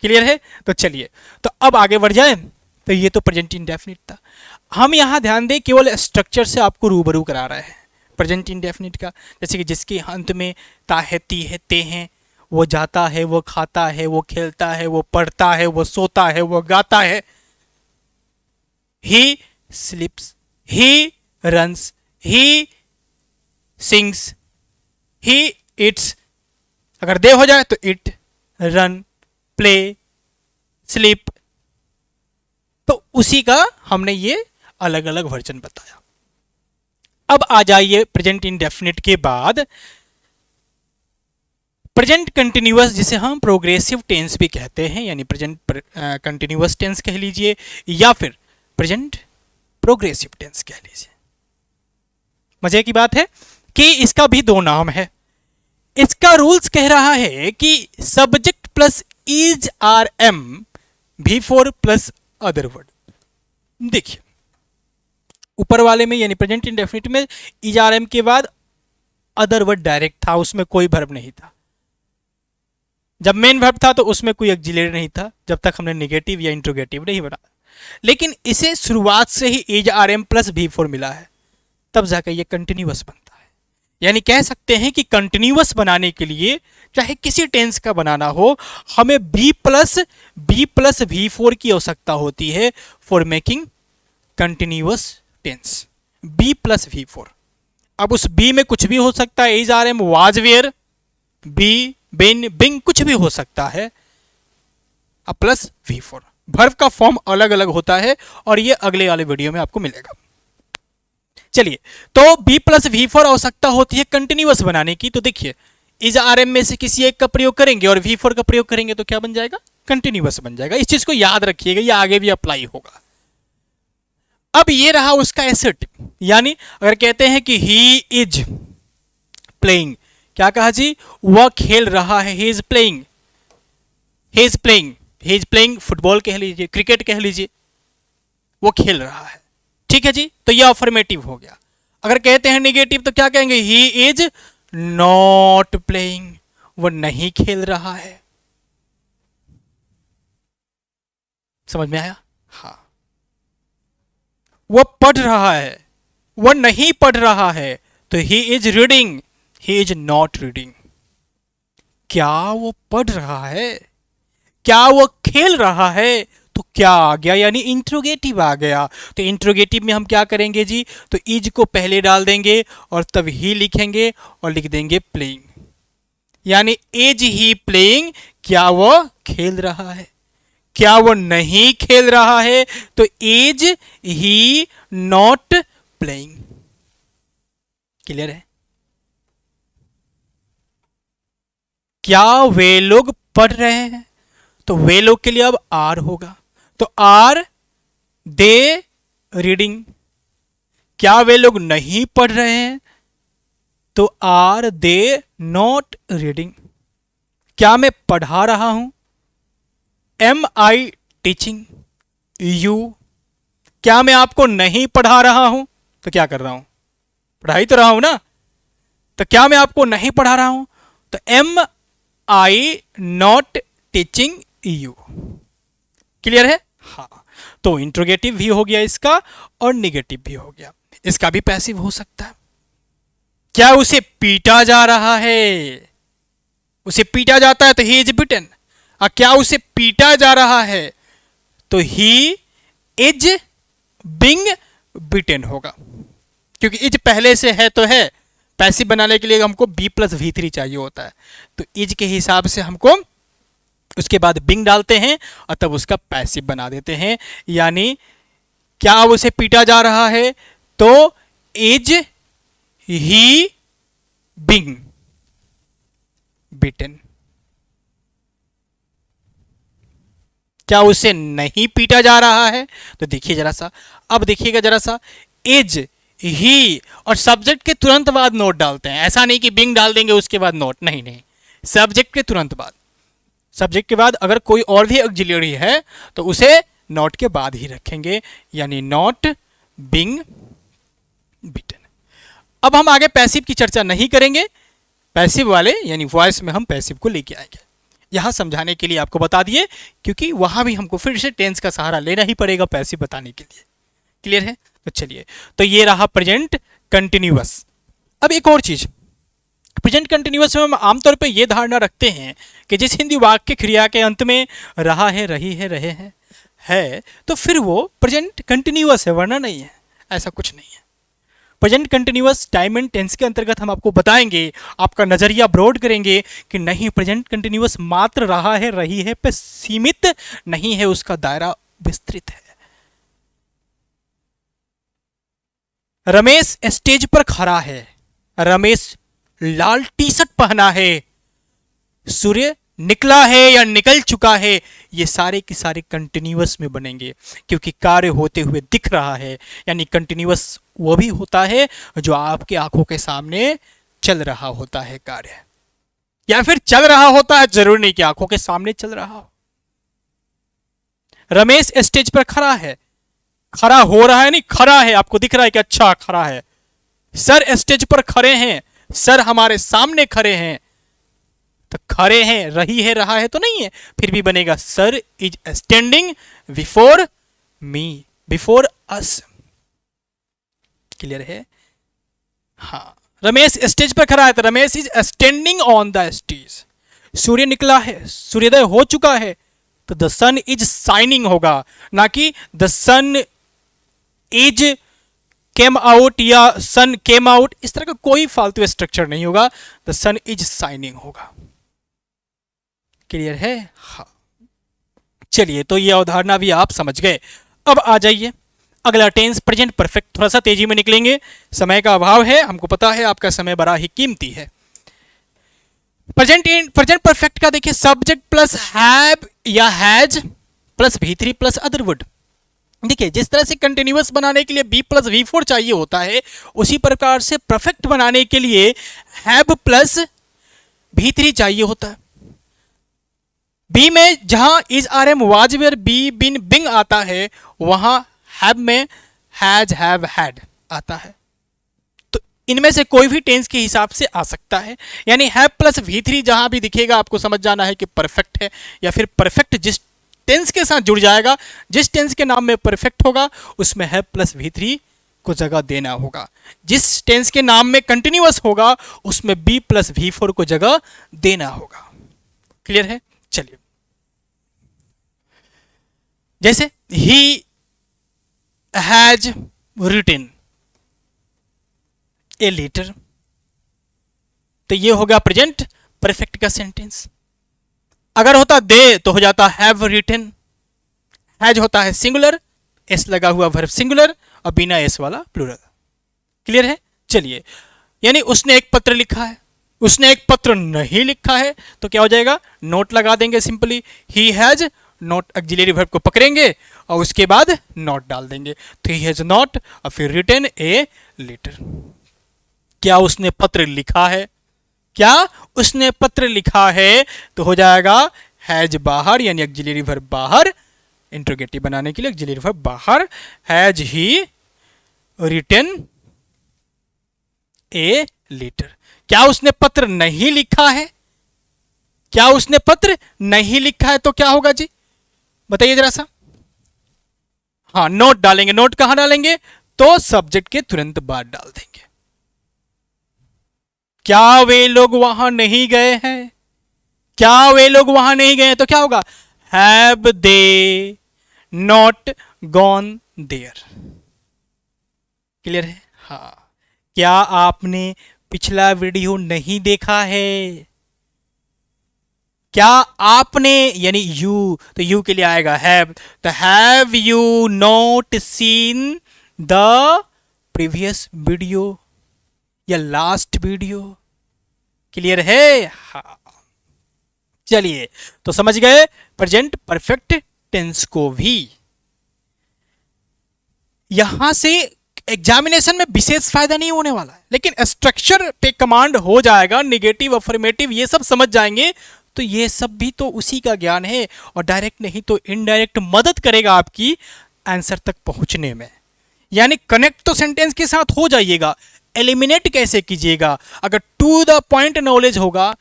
क्लियर है? तो चलिए, तो अब आगे बढ़ जाए। तो ये तो प्रेजेंट इंडेफिनिट था। हम यहाँ ध्यान दें, केवल स्ट्रक्चर से आपको रूबरू करा रहे हैं प्रेजेंट इंडेफिनिट का। जैसे कि जिसके अंत में ता है, ती है, ते हैं, वो जाता है, वो खाता है, वो खेलता है, वो पढ़ता है, वो सोता है, वो गाता है। He sleeps, he runs, he sings, he eats. अगर दे हो जाए तो इट, रन, प्ले, स्लीप। तो उसी का हमने ये अलग अलग वर्जन बताया। अब आ जाइए प्रेजेंट इंडेफिनिट के बाद प्रेजेंट कंटिन्यूअस, जिसे हम प्रोग्रेसिव टेंस भी कहते हैं, यानी प्रेजेंट कंटिन्यूअस टेंस कह लीजिए या फिर प्रेजेंट प्रोग्रेसिव टेंस कह लीजिए। मजे की बात है कि इसका भी दो नाम है। इसका रूल्स कह रहा है कि subject plus is are am V4 plus other word. देखिए ऊपर वाले में यानी प्रेजेंट इंडेफिनिट में इज आर एम के बाद अदर वर्ड डायरेक्ट था, उसमें कोई वर्ब नहीं था। जब मेन वर्ब था तो उसमें कोई ऑक्सिलरी नहीं था, जब तक हमने निगेटिव या इंट्रोगेटिव नहीं बनाया। लेकिन इसे शुरुआत से ही is are am plus V4 मिला है, तब जाकर ये कंटिन्यूअस बनता है। यानी कह सकते हैं कि कंटिन्यूअस बनाने के लिए चाहे किसी टेंस का बनाना हो, हमें B प्लस V4 की आवश्यकता होती है for making continuous tense. B plus V4। अब उस B में कुछ भी हो सकता है, is are am, was, were, be, been, being, कुछ भी हो सकता है। अब प्लस V4, वर्ब का फॉर्म अलग अलग होता है और ये अगले वाले वीडियो में आपको मिलेगा। चलिए, तो B प्लस V4 आवश्यकता होती है कंटिन्यूअस बनाने की। तो देखिए इज आर एम में से किसी एक का प्रयोग करेंगे और V4 का प्रयोग करेंगे तो क्या बन जाएगा? कंटिन्यूअस बन जाएगा। इस चीज को याद रखिएगा, ये आगे भी अप्लाई होगा। अब ये रहा उसका एसर्टिव, यानी अगर कहते हैं कि ही इज प्लेइंग, क्या कहा जी? वह खेल रहा है। He is playing, he is playing, he is playing football कह लीजिए, क्रिकेट कह लीजिए, वो खेल रहा है। ठीक है जी, तो ये अफर्मेटिव हो गया। अगर कहते हैं निगेटिव तो क्या कहेंगे? ही इज नॉट प्लेइंग, वो नहीं खेल रहा है। समझ में आया? हाँ, वो पढ़ रहा है, वो नहीं पढ़ रहा है, तो he is reading, he is not reading. क्या वो पढ़ रहा है? क्या वो खेल रहा है? तो क्या आ गया, यानी इंट्रोगेटिव आ गया। तो इंट्रोगेटिव में हम क्या करेंगे जी, तो इज को पहले डाल देंगे और तब ही लिखेंगे और लिख देंगे प्लेइंग, यानी इज ही प्लेइंग, क्या वो खेल रहा है, क्या वो नहीं खेल रहा है, तो is he not playing. Clear है? क्या वे लोग पढ़ रहे हैं, तो वे लोग के लिए अब आर होगा, तो आर दे रीडिंग। क्या वे लोग नहीं पढ़ रहे हैं, तो आर दे नॉट रीडिंग। क्या मैं पढ़ा रहा हूं, एम आई टीचिंग यू। क्या मैं आपको नहीं पढ़ा रहा हूं, तो क्या कर रहा हूं, पढ़ाई तो रहा हूं ना। तो क्या मैं आपको नहीं पढ़ा रहा हूं, तो am I not teaching you. Clear है? हाँ, तो इंट्रोगेटिव भी हो गया इसका और निगेटिव भी हो गया। इसका भी पैसिव हो सकता है। क्या उसे पीटा जा रहा है, उसे पीटा जाता है तो ही इज बिटन। और क्या उसे पीटा जा रहा है, तो ही इज बिंग बिटन होगा, क्योंकि इज पहले से है तो है। पैसिव बनाने के लिए हमको बी प्लस वी थ्री चाहिए होता है, तो इज के हिसाब से हमको उसके बाद बिंग डालते हैं और तब उसका पैसिव बना देते हैं। यानी क्या उसे पीटा जा रहा है, तो इज ही बिंग बिटन। क्या उसे नहीं पीटा जा रहा है, तो देखिए जरा सा, अब देखिएगा जरा सा, इज ही और सब्जेक्ट के तुरंत बाद नोट डालते हैं। ऐसा नहीं कि बिंग डाल देंगे उसके बाद नोट, नहीं नहीं, सब्जेक्ट के तुरंत बाद। सब्जेक्ट के बाद अगर कोई और भी ऑक्सिलरी है तो उसे नॉट के बाद ही रखेंगे, यानी नॉट बिंग बिटन। अब हम आगे पैसिव की चर्चा नहीं करेंगे, पैसिव वाले यानी वॉइस में हम पैसिव को लेके आएंगे। यहां समझाने के लिए आपको बता दिए, क्योंकि वहां भी हमको फिर से टेंस का सहारा लेना ही पड़ेगा पैसिव बताने के लिए। क्लियर है? तो चलिए, तो ये रहा प्रेजेंट कंटिन्यूअस। अब एक और चीज, प्रेजेंट कंटिन्यूअस में हम आमतौर पे ये धारणा रखते हैं कि जिस हिंदी वाक्य क्रिया के अंत में रहा है, रही है, रहे हैं है, तो फिर वो प्रेजेंट कंटिन्यूअस है, वरना नहीं है। ऐसा कुछ नहीं है। Present continuous time and tense के अंतर्गत हम आपको बताएंगे, आपका नजरिया ब्रॉड करेंगे कि नहीं, प्रेजेंट कंटिन्यूअस मात्र रहा है, रही है पे सीमित नहीं है, उसका दायरा विस्तृत है। रमेश स्टेज पर खड़ा है, रमेश लाल टी शर्ट पहना है, सूर्य निकला है या निकल चुका है, ये सारे के सारे कंटिन्यूअस में बनेंगे, क्योंकि कार्य होते हुए दिख रहा है। यानी कंटिन्यूअस वो भी होता है जो आपके आंखों के सामने चल रहा होता है कार्य, या फिर चल रहा होता है, जरूर नहीं कि आंखों के सामने चल रहा हो। रमेश स्टेज पर खड़ा है, खड़ा हो रहा है नहीं, खड़ा है, आपको दिख रहा है कि अच्छा खड़ा है। सर स्टेज पर खड़े हैं, सर हमारे सामने खड़े हैं, तो खड़े हैं, रही है, रहा है तो नहीं है, फिर भी बनेगा sir is standing before me, before us. Clear है? हाँ, रमेश स्टेज पर खड़ा है तो Ramesh is standing on the stage. सूर्य निकला है, सूर्योदय हो चुका है, तो द सन इज शाइनिंग होगा, ना कि the sun is came out या सन केम आउट। इस तरह का कोई फालतू स्ट्रक्चर नहीं होगा, द सन इज शाइनिंग होगा। क्लियर है? हाँ, चलिए, तो ये अवधारणा भी आप समझ गए। अब आ जाइए अगला टेंस, प्रेजेंट परफेक्ट। थोड़ा सा तेजी में निकलेंगे, समय का अभाव है, हमको पता है आपका समय बड़ा ही कीमती है। प्रेजेंट परफेक्ट का देखिए, सब्जेक्ट प्लस हैव या has plus V3 plus other would. देखिए, जिस तरह से कंटिन्यूअस बनाने के लिए बी प्लस V4 चाहिए होता है, उसी प्रकार से परफेक्ट बनाने के लिए हैव प्लस V3 चाहिए होता है। बी में जहां is are am was were be been being आता है, वहां हैव में हैज हैव हैड आता है। तो इनमें से कोई भी टेंस के हिसाब से आ सकता है, यानी हैव प्लस V3 जहां भी दिखेगा आपको समझ जाना है कि परफेक्ट है, या फिर परफेक्ट जिस टेंस के साथ जुड़ जाएगा, जिस टेंस के नाम में परफेक्ट होगा उसमें हैव प्लस V3 को जगह देना होगा। जिस टेंस के नाम में कंटिन्यूअस होगा उसमें बी प्लस V4 को जगह देना होगा। क्लियर है? चलिए, जैसे he has written a letter, तो ये होगा प्रेजेंट परफेक्ट का सेंटेंस। अगर होता दे तो हो जाता हैव रिटन, हैज होता है सिंगुलर, एस लगा हुआ वर्ब सिंगुलर और बिना एस वाला प्लूरल। क्लियर है? चलिए, यानी उसने एक पत्र लिखा है, उसने एक पत्र नहीं लिखा है तो क्या हो जाएगा, नोट लगा देंगे simply, he has not auxiliary verb को पकड़ेंगे और उसके बाद नॉट डाल देंगे, तो ही हैज नॉट और फिर रिटन ए लेटर। क्या उसने पत्र लिखा है? क्या उसने पत्र लिखा है तो हो जाएगा हैज बाहर, यानी ऑक्सिलरी वर्ब बाहर, इंट्रोगेटिव बनाने के लिए ऑक्सिलरी वर्ब बाहर, has he written a letter. क्या उसने पत्र नहीं लिखा है? क्या उसने पत्र नहीं लिखा है तो क्या होगा जी, बताइए जरा सा। हाँ, नोट डालेंगे। नोट कहां डालेंगे? तो सब्जेक्ट के तुरंत बाद डाल देंगे। क्या वे लोग वहां नहीं गए हैं? क्या वे लोग वहां नहीं गए हैं तो क्या होगा, have they not gone there. Clear है? हाँ। क्या आपने पिछला वीडियो नहीं देखा है? क्या आपने, यानी यू, तो यू के लिए आएगा हैव, तो have you not seen the previous video या लास्ट वीडियो। क्लियर है? हाँ। चलिए, तो समझ गए प्रेजेंट परफेक्ट टेंस को भी। यहां से एग्जामिनेशन में विशेष फायदा नहीं होने वाला है, लेकिन स्ट्रक्चर पे कमांड हो जाएगा, निगेटिव अफर्मेटिव ये सब समझ जाएंगे तो ये सब भी तो उसी का ज्ञान है और डायरेक्ट नहीं तो इनडायरेक्ट मदद करेगा आपकी आंसर तक पहुंचने में। यानी कनेक्ट तो सेंटेंस के साथ हो जाइएगा, एलिमिनेट कैसे कीजिएगा? अगर टू द पॉइंट नॉलेज होगा,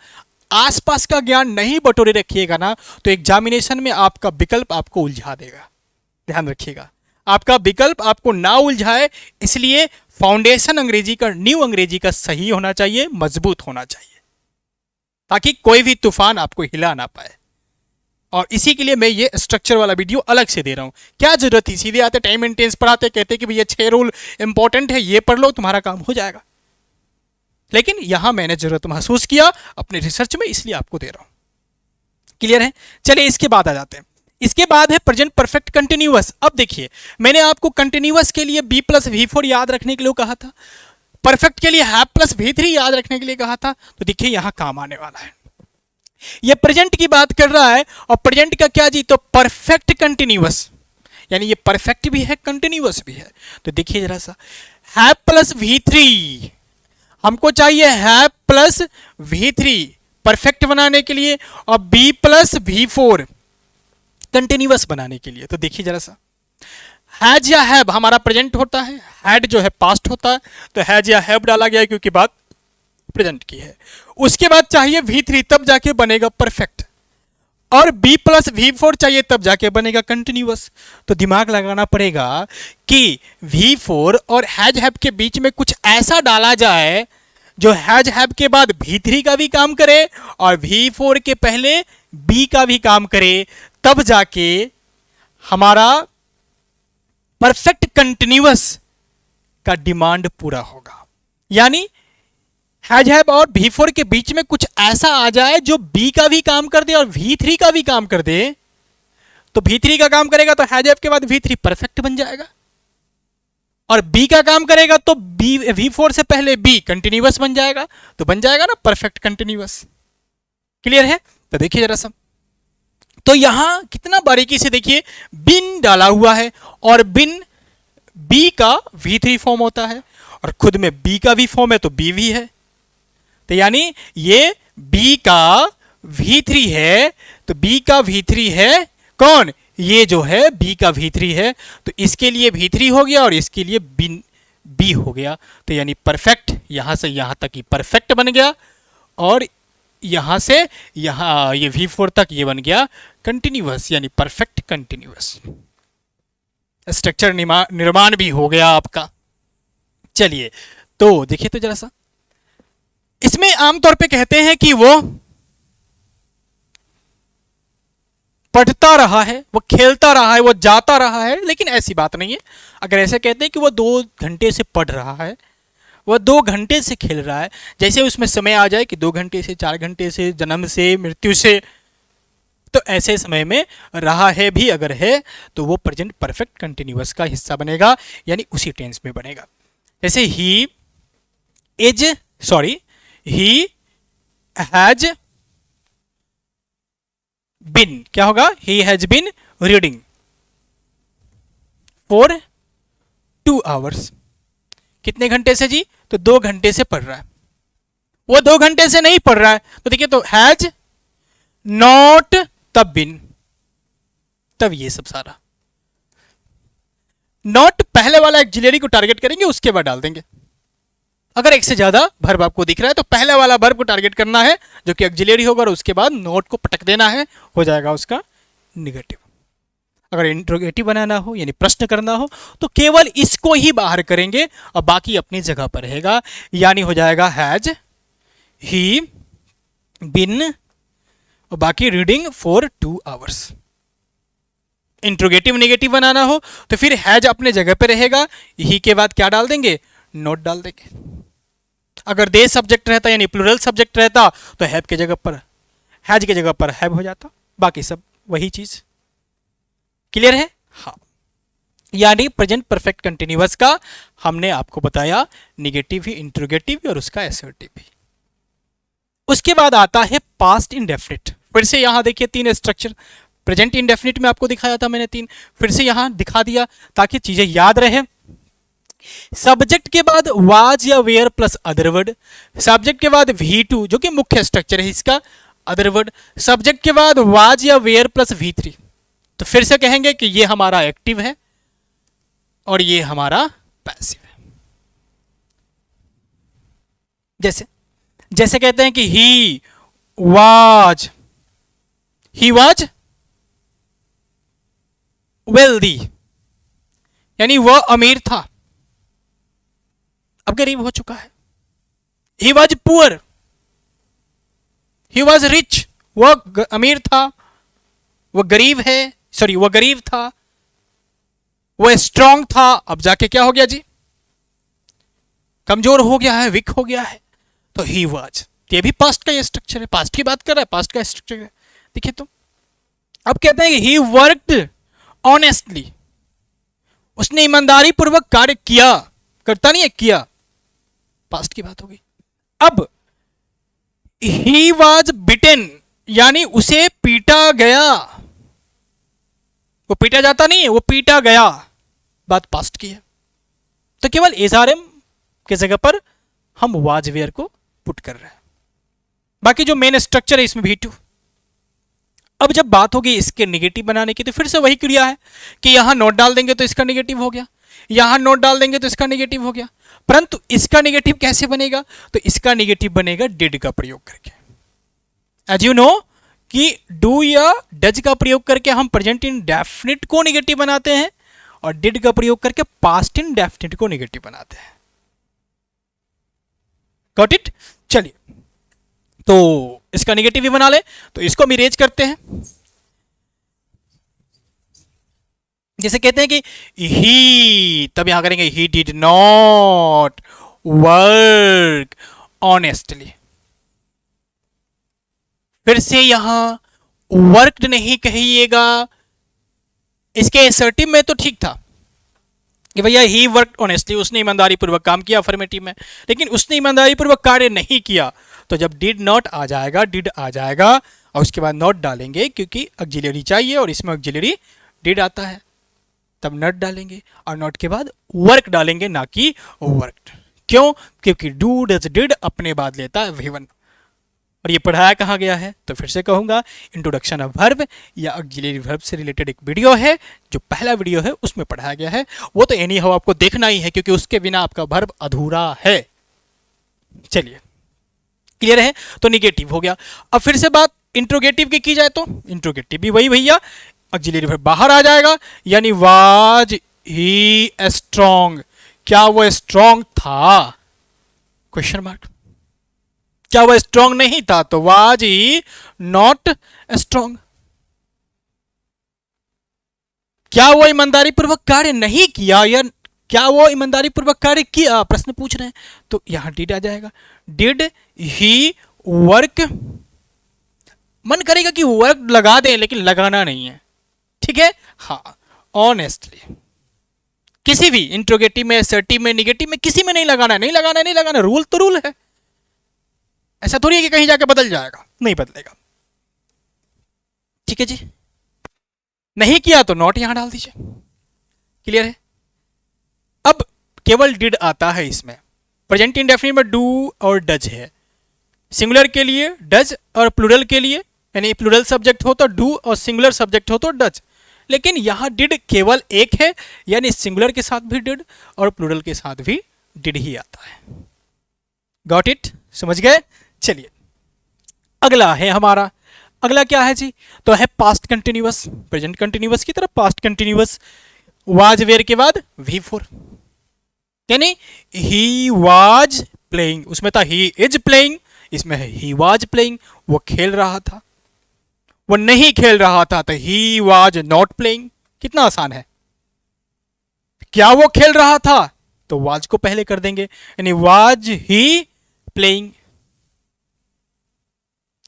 आसपास का ज्ञान नहीं बटोरे रखिएगा ना, तो एग्जामिनेशन में आपका विकल्प आपको उलझा देगा। ध्यान रखिएगा, आपका विकल्प आपको ना उलझाए, इसलिए फाउंडेशन अंग्रेजी का, न्यू अंग्रेजी का सही होना चाहिए, मजबूत होना चाहिए, ताकि कोई भी तूफान आपको हिला ना पाए। और इसी के लिए मैं ये स्ट्रक्चर वाला वीडियो अलग से दे रहा हूं। क्या जरूरत थी, सीधे आते टाइम एंड टेंस पढ़ाते, कहते कि भैया 6 रूल इंपॉर्टेंट है, ये पढ़ लो तुम्हारा काम हो जाएगा। लेकिन यहां मैंने जरूरत महसूस किया अपने रिसर्च में, इसलिए आपको दे रहा हूं। क्लियर है? चलिए इसके बाद आ जाते हैं। इसके बाद है प्रेजेंट परफेक्ट कंटिन्यूअस। अब देखिए, मैंने आपको कंटिन्यूअस के लिए बी प्लस वी4 याद रखने के लिए कहा था, परफेक्ट के लिए हैव प्लस वी3 याद रखने के लिए कहा था, तो देखिए यहां काम आने वाला है। ये प्रेजेंट की बात कर रहा है, और प्रेजेंट का क्या जी, तो परफेक्ट कंटिन्यूअस, यानी ये परफेक्ट भी है कंटिन्यूअस भी है। तो देखिए जरा सा, हैव प्लस वी3, हमको चाहिए हैव प्लस वी3 परफेक्ट बनाने के लिए, और बी प्लस वी4 कंटिन्यूअस बनाने के लिए। तो देखिए जरा सा, हैज या हैव हमारा प्रेजेंट होता है, हैड जो है पास्ट होता है, तो हैज या हैव डाला गया क्योंकि बात प्रेजेंट की है। उसके बाद चाहिए वी3, तब जाके बनेगा परफेक्ट, और बी प्लस वी4 चाहिए तब जाके बनेगा कंटिन्यूअस। तो दिमाग लगाना पड़ेगा कि वी4 और हैज हैव के बीच में कुछ ऐसा डाला जाए जो हैज हैव के बाद वी3 का भी काम करे और वी4 के पहले बी का भी काम करे, तब जाके हमारा परफेक्ट कंटिन्यूअस का डिमांड पूरा होगा। यानी हैज हैव और वी4 के बीच में कुछ ऐसा आ जाए जो बी का भी काम कर दे और वी3 का भी काम कर दे, तो वी3 का काम करेगा तो हैज हैव के बाद वी3 परफेक्ट बन जाएगा, और बी का काम करेगा तो बी वी4 से पहले बी कंटिन्यूअस बन जाएगा, तो बन जाएगा ना परफेक्ट कंटिन्यूअस। क्लियर है? तो देखिए जरा सा, तो यहां कितना बारीकी से देखिए, बिन डाला हुआ है, और बिन बी का वी3 फॉर्म होता है, और खुद में बी का भी फॉर्म है तो बी भी है, तो यानी ये बी का वी3 है, तो बी का वी3 है कौन, ये जो है बी का वी3 है, तो इसके लिए वी3 हो गया और इसके लिए बी हो गया, तो यानी परफेक्ट, यहां से यहां तक ही परफेक्ट बन गया, और यहां से यहां ये वी4 तक ये बन गया कंटिन्यूअस, यानी परफेक्ट कंटिन्यूअस। स्ट्रक्चर निर्माण भी हो गया आपका। चलिए तो देखिए तो जरा सा, इसमें आमतौर पे कहते हैं कि वो पढ़ता रहा है, वो खेलता रहा है, वो जाता रहा है, लेकिन ऐसी बात नहीं है। अगर ऐसे कहते हैं कि वो 2 घंटे से पढ़ रहा है, वह 2 घंटे से खेल रहा है, जैसे उसमें समय आ जाए कि 2 घंटे से, 4 घंटे से, जन्म से, मृत्यु से, तो ऐसे समय में रहा है भी अगर है तो वो प्रेजेंट परफेक्ट कंटिन्यूअस का हिस्सा बनेगा, यानी उसी टेंस में बनेगा। जैसे ही हैज बिन, क्या होगा? He has been reading for 2 hours. कितने घंटे से जी? तो 2 घंटे से पढ़ रहा है। वो 2 घंटे से नहीं पढ़ रहा है, तो देखिए, तो हैज नॉट, तब बिन, तब ये सब सारा। नॉट पहले वाला ऑक्सिलरी को टारगेट करेंगे, उसके बाद डाल देंगे। अगर एक से ज्यादा वर्ब आपको दिख रहा है तो पहले वाला वर्ब को टारगेट करना है जो कि ऑक्सिलरी होगा, और उसके बाद नॉट को पटक देना है, हो जाएगा उसका निगेटिव। अगर इंट्रोगेटिव बनाना हो यानी प्रश्न करना हो तो केवल इसको ही बाहर करेंगे और बाकी अपनी जगह पर रहेगा, यानी हो जाएगा हैज ही बिन और बाकी reading for 2 hours. Interrogative negative बनाना हो तो फिर हैज अपने जगह पे रहेगा, ही के बाद क्या डाल देंगे? नोट डाल देंगे। अगर दे सब्जेक्ट रहता यानी प्लूरल सब्जेक्ट रहता तो हैव के जगह पर, हैज के जगह पर हैव हो जाता, बाकी सब वही चीज। क्लियर है? हाँ, यानी प्रेजेंट परफेक्ट कंटिन्यूअस का हमने आपको बताया निगेटिव ही, इंट्रोगेटिव भी और उसका एसर्टिव भी। उसके बाद आता है पास्ट इंडेफिनिट। फिर से यहां देखिए 3 स्ट्रक्चर, प्रेजेंट इंडेफिनिट में आपको दिखाया था मैंने 3, फिर से यहां दिखा दिया ताकि चीजें याद रहे। सब्जेक्ट के बाद वाज या were plus other word, subject के बाद V2 जो कि मुख्य स्ट्रक्चर है इसका, अदर वर्ड, सब्जेक्ट के बाद वाज या वेयर प्लस V3। तो फिर से कहेंगे कि ये हमारा एक्टिव है और ये हमारा पैसिव है। जैसे जैसे कहते हैं कि ही वाज वेल्दी, यानी वह अमीर था, अब गरीब हो चुका है। He was poor, he was rich, वह अमीर था, वह गरीब है, सॉरी वह गरीब था, वह स्ट्रांग था, अब जाके क्या हो गया जी? कमजोर हो गया है, वीक हो गया है। तो ही वॉज, ये भी पास्ट का ये स्ट्रक्चर है, पास्ट की बात कर रहा है, पास्ट का स्ट्रक्चर है। देखिए तो अब कहते हैं कि ही वर्कड ऑनेस्टली, उसने ईमानदारी पूर्वक कार्य किया, करता नहीं है, किया, पास्ट की बात हो गई। अब ही वॉज बिटेन, यानी उसे पीटा गया, वो पीटा जाता नहीं है, वो पीटा गया, बात पास्ट की है। तो केवल एसआरएम के जगह पर हम वाज वेयर को पुट कर रहे हैं, बाकी जो मेन स्ट्रक्चर है इसमें V2। अब जब बात होगी इसके निगेटिव बनाने की तो फिर से वही क्रिया है कि यहां नोट डाल देंगे तो इसका निगेटिव हो गया, यहां नोट डाल देंगे तो इसका निगेटिव हो गया, परंतु इसका निगेटिव कैसे बनेगा? तो इसका निगेटिव बनेगा डिड का प्रयोग करके। एज यू नो कि डू या डज का प्रयोग करके हम प्रेजेंट इंडेफिनिट को निगेटिव बनाते हैं और डिड का प्रयोग करके पास्ट इंडेफिनिट को निगेटिव बनाते हैं। Got it? चलिए, तो इसका निगेटिव भी बना ले, तो इसको हम इरेज करते हैं। जैसे कहते हैं कि ही, तब यहां करेंगे he did not work honestly. फिर से यहां वर्कड नहीं कहिएगा, इसके असर्टिव में तो ठीक था कि भैया ही वर्कड ऑनेस्टली, उसने ईमानदारी पूर्वक काम किया अफर्मेटिव में, लेकिन उसने ईमानदारी पूर्वक कार्य नहीं किया, तो जब डिड नॉट आ जाएगा, डिड आ जाएगा और उसके बाद नॉट डालेंगे क्योंकि ऑक्सिलरी चाहिए और इसमें ऑक्सिलरी डिड आता है, तब नॉट डालेंगे और नॉट के बाद वर्क डालेंगे, ना कि वर्कड। क्यों? क्योंकि डू डज डिड अपने बाद लेता है V1। और ये पढ़ाया कहाँ गया है? तो फिर से कहूंगा इंट्रोडक्शन ऑफ वर्ब या ऑक्सिलरी वर्ब से रिलेटेड एक वीडियो है, जो पहला वीडियो है उसमें पढ़ाया गया है, वो तो एनी हाउ आपको देखना ही है क्योंकि उसके बिना आपका वर्ब अधूरा है। चलिए, क्लियर है? तो निगेटिव हो गया। अब फिर से बात इंट्रोगेटिव की जाए तो इंट्रोगेटिव भी वही भैया, ऑक्सिलरी वर्ब बाहर आ जाएगा, यानी वाज ही स्ट्रॉन्ग, क्या वो स्ट्रॉन्ग था? Question mark. क्या वह स्ट्रॉन्ग नहीं था? तो वाज ही नॉट स्ट्रॉन्ग। क्या वो ईमानदारी पूर्वक कार्य नहीं किया या क्या वो ईमानदारी पूर्वक कार्य किया, प्रश्न पूछ रहे हैं, तो यहां डिड आ जाएगा। डिड ही वर्क, मन करेगा कि वर्क लगा दें लेकिन लगाना नहीं है, ठीक है। हाँ, ऑनेस्टली किसी भी इंट्रोगेटिव में, असर्टिव में, निगेटिव में, किसी में नहीं लगाना, नहीं लगाना, नहीं लगाना, रूल तो रूल है। ऐसा थोड़ी है कि कहीं जाके बदल जाएगा, नहीं बदलेगा, ठीक है जी। नहीं किया तो नॉट यहां डाल दीजिए, क्लियर है। अब केवल डिड आता है इसमें, प्रेजेंट इंडेफिनिट में डू और डज है। सिंगुलर के लिए डज और प्लूरल के लिए, यानी प्लूरल सब्जेक्ट हो तो डू और सिंगुलर सब्जेक्ट हो तो डज। लेकिन यहां डिड केवल एक है, यानी सिंगुलर के साथ भी डिड और प्लूरल के साथ भी डिड ही आता है। गॉट इट, समझ गए। चलिए अगला है हमारा, अगला क्या है जी, तो है पास्ट कंटिन्यूअस। प्रेजेंट कंटिन्यूअस की तरफ पास्ट कंटिन्यूअस, वाज वेयर के बाद V4, यानी ही वाज प्लेइंग, उसमें था ही इज प्लेइंग, इसमें है ही वाज प्लेइंग, वो खेल रहा था। वो नहीं खेल रहा था तो ही वाज नॉट प्लेइंग, कितना आसान है। क्या वो खेल रहा था, तो वाज को पहले कर देंगे, यानी वाज ही प्लेइंग।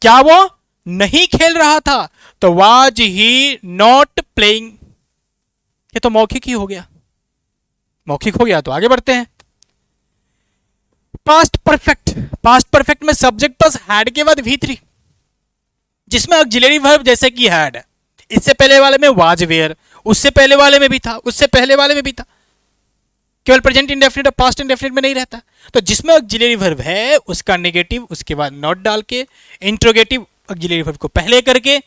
क्या वो नहीं खेल रहा था, तो वाज ही नॉट प्लेइंग। ये तो मौखिक ही हो गया, मौखिक हो गया तो आगे बढ़ते हैं। पास्ट परफेक्ट, पास्ट परफेक्ट में सब्जेक्ट प्लस हैड के बाद V3, जिसमें ऑक्सिलरी वर्ब जैसे कि हैड, इससे पहले वाले में वाज वेयर, उससे पहले वाले में भी था, उससे पहले वाले में भी था, केवल प्रेजेंट इंडेफिनिट और पास्ट इंडेफिनिट में नहीं रहता। तो जिसमें ऑक्सिलरी वर्ब है उसका नेगेटिव उसके बाद नॉट डाल के, इंट्रोगेटिव ऑक्सिलरी वर्ब को पहले करके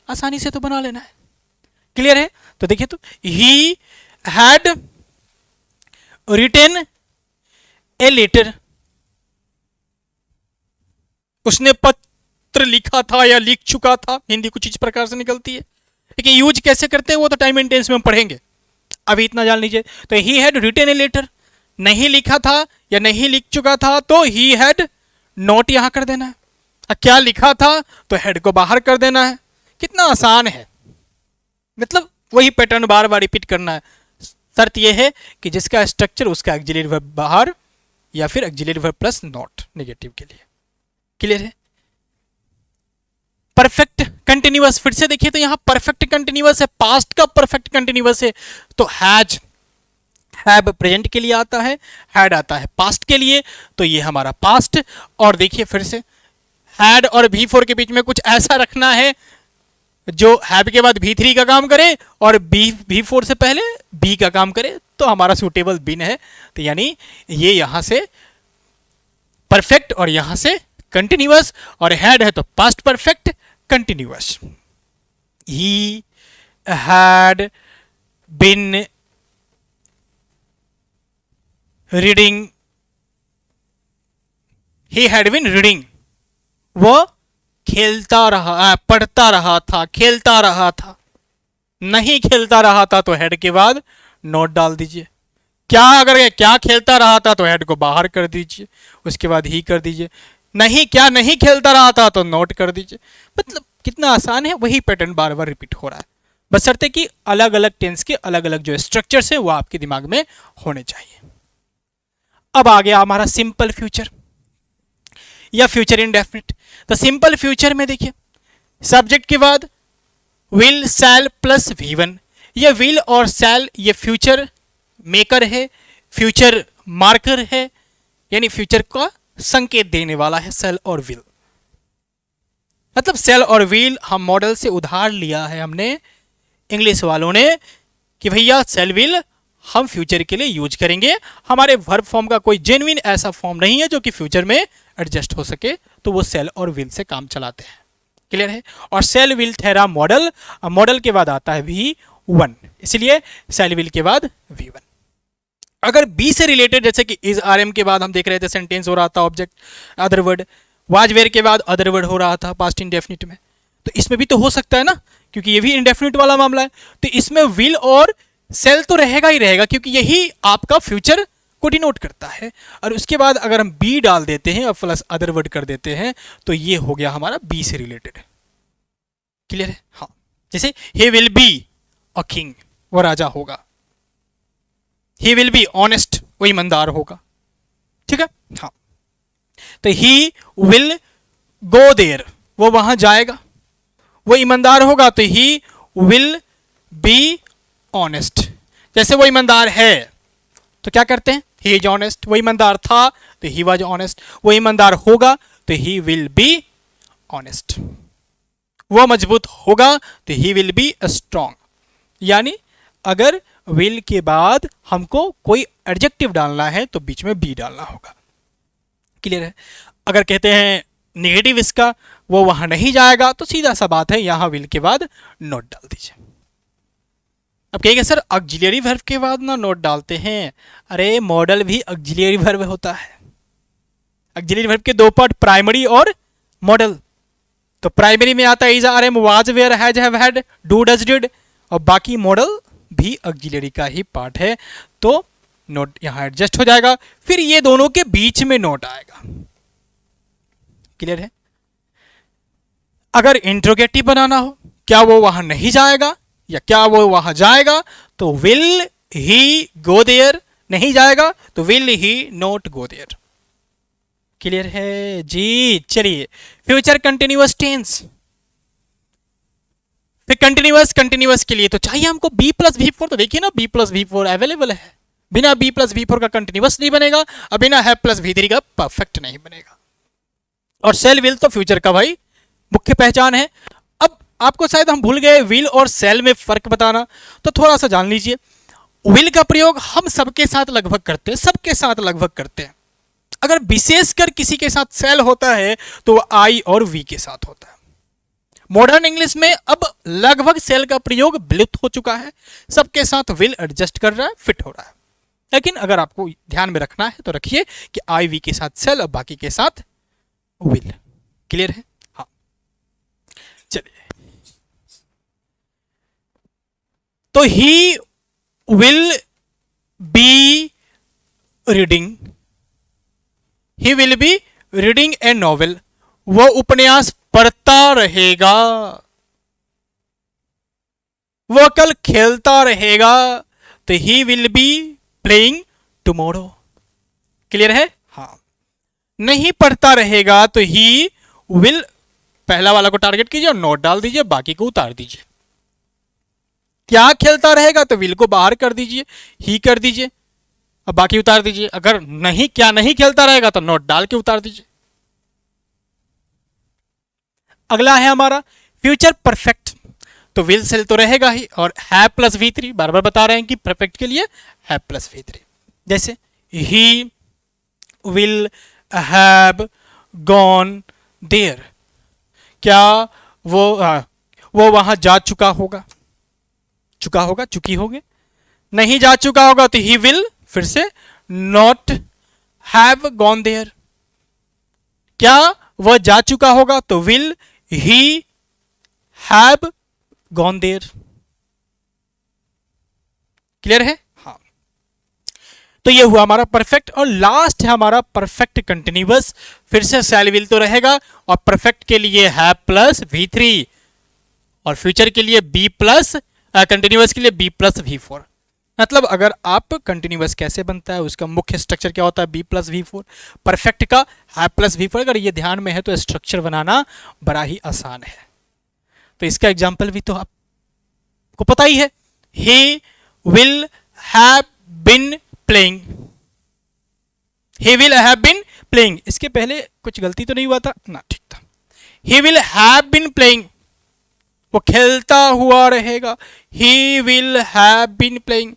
आसानी से तो बना लेना है, क्लियर है। तो देखिए, तो he had written a letter, उसने पत्र लिखा था या लिख चुका था, हिंदी कुछ इस प्रकार से निकलती है, लेकिन यूज कैसे करते हैं वो तो टाइम एंड टेंस में हम पढ़ेंगे, अभी इतना जान लीजिए। तो he had written a letter, नहीं लिखा था या नहीं लिख चुका था तो ही हैड नॉट यहां कर देना है। क्या लिखा था तो हेड को बाहर कर देना है, कितना आसान है। मतलब वही पैटर्न बार बार रिपीट करना है। शर्त यह है कि जिसका स्ट्रक्चर उसका ऑक्सिलरी वर्ब बाहर या फिर auxiliary verb plus not negative के लिए, क्लियर है। परफेक्ट कंटिन्यूअस, फिर से देखिए तो यहां परफेक्ट कंटिन्यूअस है, पास्ट का परफेक्ट कंटिन्यूअस है। तो हैज, हैव प्रेजेंट के लिए आता है, हैड आता है पास्ट के लिए, तो ये हमारा पास्ट। और देखिए फिर से हैड और V4 के बीच में कुछ ऐसा रखना है जो हैव के बाद V3 का काम करे और V4 से पहले B का काम करे, तो हमारा सूटेबल बिन है। तो यानी ये यहां से परफेक्ट और यहां से कंटिन्यूअस, और हैड है तो past perfect continuous. He had been reading, he had been reading, वो खेलता रहा, पढ़ता रहा था, खेलता रहा था। नहीं खेलता रहा था तो हेड के बाद नोट डाल दीजिए। क्या अगर क्या खेलता रहा था तो हेड को बाहर कर दीजिए, उसके बाद ही कर दीजिए। नहीं, क्या नहीं खेलता रहा था तो नोट कर दीजिए। मतलब कितना आसान है, वही पैटर्न बार बार रिपीट हो रहा है, बशर्ते कि अलग अलग टेंस के अलग अलग जो स्ट्रक्चर्स है वो आपके दिमाग में होने चाहिए। अब आ गया हमारा सिंपल फ्यूचर या फ्यूचर इंडेफिनिट। तो सिंपल फ्यूचर में देखिए सब्जेक्ट के बाद विल शैल प्लस V1, ये विल और शैल ये फ्यूचर मेकर है, फ्यूचर मार्कर है, यानी फ्यूचर का संकेत देने वाला है शैल और विल। मतलब शैल और विल हम मॉडल से उधार लिया है हमने इंग्लिश वालों ने कि भैया शैल विल हम फ्यूचर के लिए यूज करेंगे। हमारे वर्ब फॉर्म का कोई जेन्युइन ऐसा फॉर्म नहीं है जो कि फ्यूचर में एडजस्ट हो सके, तो वो शैल और विल से काम चलाते हैं, क्लियर है। और शैल विल ठहरा मॉडल, मॉडल के बाद आता है V1, इसलिए शैल विल के बाद V1। अगर बी से रिलेटेड जैसे कि इज RM के बाद हम देख रहे थे सेंटेंस हो रहा था object other word, was were के बाद अदर वर्ड हो रहा था पास्ट इंडेफिनिट में, तो इसमें भी तो हो सकता है ना, क्योंकि ये भी इंडेफिनिट वाला मामला है। तो इसमें विल और सेल तो रहेगा ही रहेगा, क्योंकि यही आपका फ्यूचर को डिनोट करता है। और उसके बाद अगर हम बी डाल देते हैं और प्लस अदर वर्ड कर देते हैं तो ये हो गया हमारा बी से रिलेटेड, क्लियर है। हाँ, जैसे he will be a king, वो राजा होगा। ही विल बी ऑनेस्ट, वो ईमानदार होगा। ठीक है, हाँ। तो ही विल गो देयर, वो वहां जाएगा। वो ईमानदार होगा तो ही विल बी ऑनेस्ट। जैसे वो ईमानदार है तो क्या करते हैं, ही इज ऑनेस्ट। वो ईमानदार था तो ही वॉज ऑनेस्ट। वो ईमानदार होगा तो ही विल बी ऑनेस्ट। वो मजबूत होगा तो ही विल बी स्ट्रांग। यानी अगर विल के बाद हमको कोई एडजेक्टिव डालना है तो बीच में बी डालना होगा। क्लियर है। अगर कहते हैं नेगेटिव इसका, वो वहां नहीं जाएगा, तो सीधा सा बात है यहां विल के बाद नॉट डाल दीजिए। अब कहेंगे सर ऑक्सिलरी वर्ब के बाद ना नोट डालते हैं। अरे मॉडल भी ऑक्सिलरी वर्ब होता है। ऑक्सिलरी वर्ब के दो पार्ट, प्राइमरी और मॉडल। तो प्राइमरी में आता है is, are, am, was, were, has, have, had, do, does, did, और बाकी मॉडल भी ऑक्सिलरी का ही पार्ट है। तो नोट यहां एडजस्ट हो जाएगा, फिर ये दोनों के बीच में नोट आएगा। क्लियर है। अगर इंट्रोगेटिव बनाना हो, क्या वो वहां नहीं जाएगा या क्या वो वहां जाएगा, तो विल ही गो देयर, नहीं जाएगा तो will he not go there. Clear है जी। चलिए फ्यूचर कंटिन्यूअस टेंस। फिर कंटिन्यूअस के लिए तो चाहिए हमको बी प्लस वी फोर। तो देखिए ना be plus V four available है। बिना बी प्लस वी फोर का कंटिन्यूअस नहीं बनेगा और बिना हैव प्लस वी थ्री का परफेक्ट नहीं बनेगा। और सेल विल तो फ्यूचर का भाई मुख्य पहचान है। अब आपको शायद हम भूल गए विल और सेल में फर्क बताना, तो थोड़ा सा जान लीजिए। विल का प्रयोग हम सबके साथ लगभग करते हैं, सबके साथ लगभग करते हैं। अगर विशेषकर किसी के साथ सेल होता है तो आई और वी के साथ होता है। मॉडर्न इंग्लिश में अब लगभग सेल का प्रयोग विलुप्त हो चुका है। सबके साथ विल एडजस्ट कर रहा है, फिट हो रहा है। लेकिन अगर आपको ध्यान में रखना है तो रखिए कि आई वी के साथ सेल और बाकी के साथ विल। क्लियर है। हाँ चलिए, तो he will be reading, he will be reading A novel, वो उपन्यास पढ़ता रहेगा। वो कल खेलता रहेगा, तो he will be playing tomorrow. Clear है। हाँ, नहीं पढ़ता रहेगा तो ही विल, पहला वाला को टारगेट कीजिए और नोट डाल दीजिए, बाकी को उतार दीजिए। क्या खेलता रहेगा तो विल को बाहर कर दीजिए, ही कर दीजिए और बाकी उतार दीजिए। अगर नहीं, क्या नहीं खेलता रहेगा तो नोट डाल के उतार दीजिए। अगला है हमारा फ्यूचर परफेक्ट। तो विल सेल तो रहेगा ही और हैव प्लस वी थ्री, बार बार बता रहे हैं कि परफेक्ट के लिए हैव प्लस वी थ्री। जैसे he will have gone there, क्या वो वहां जा चुका होगा, चुकी होगी। नहीं जा चुका होगा तो ही विल फिर से नॉट हैव गॉन देयर। क्या वह जा चुका होगा तो will he have gone there. Clear है। हाँ, तो ये हुआ हमारा परफेक्ट। और लास्ट है हमारा परफेक्ट कंटिन्यूअस। फिर से शैल विल तो रहेगा और परफेक्ट के लिए हैव प्लस वी थ्री और फ्यूचर के लिए बी प्लस, कंटिन्यूअस के लिए बी प्लस वी फोर। मतलब अगर आप कंटिन्यूअस कैसे बनता है, उसका मुख्य स्ट्रक्चर क्या होता है, be plus V four. Perfect का हैव प्लस वी फोर। अगर ये ध्यान में है तो स्ट्रक्चर बनाना बड़ा ही आसान है। तो इसका एग्जाम्पल भी तो आपको पता ही है। ही will have been playing, he will have been playing. इसके पहले कुछ गलती तो नहीं हुआ था ना, ठीक था। ही विल हैव बिन प्लेइंग, वो खेलता हुआ रहेगा। ही विल हैव बिन प्लेइंग,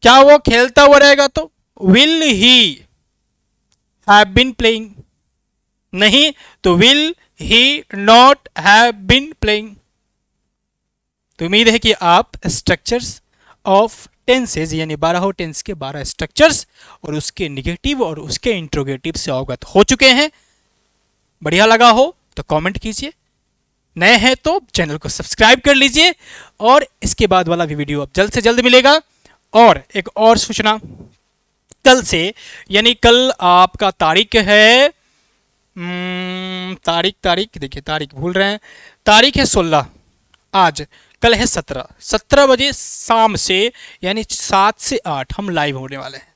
क्या वो खेलता हुआ रहेगा तो will he have been playing. नहीं तो will he not have been playing. तो उम्मीद है कि आप स्ट्रक्चर्स ऑफ टेंसेज यानी 12 टेंस के 12 स्ट्रक्चर्स और उसके निगेटिव और उसके इंट्रोगेटिव से अवगत हो चुके हैं। बढ़िया लगा हो तो कमेंट कीजिए, नए हैं तो चैनल को सब्सक्राइब कर लीजिए और इसके बाद वाला भी वीडियो अब जल्द से जल्द मिलेगा। और एक और सूचना, कल से यानी कल आपका तारीख है, तारीख देखिए, तारीख भूल रहे हैं, तारीख है 16। आज कल है 17 बजे शाम से, यानी 7 से 8 हम लाइव होने वाले हैं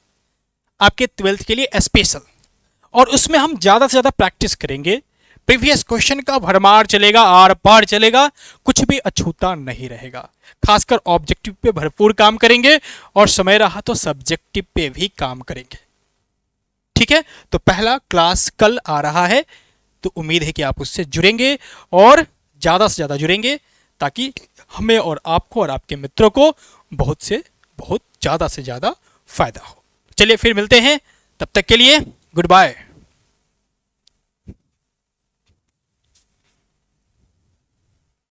आपके 12th के लिए स्पेशल। और उसमें हम ज़्यादा से ज़्यादा प्रैक्टिस करेंगे, प्रीवियस क्वेश्चन का भरमार चलेगा, आर पार चलेगा, कुछ भी अछूता नहीं रहेगा। खासकर ऑब्जेक्टिव पे भरपूर काम करेंगे और समय रहा तो सब्जेक्टिव पे भी काम करेंगे। ठीक है, तो पहला क्लास कल आ रहा है, तो उम्मीद है कि आप उससे जुड़ेंगे और ज़्यादा से ज़्यादा जुड़ेंगे, ताकि हमें और आपको और आपके मित्रों को बहुत से बहुत ज़्यादा से ज़्यादा फायदा हो। चलिए फिर मिलते हैं, तब तक के लिए गुड बाय।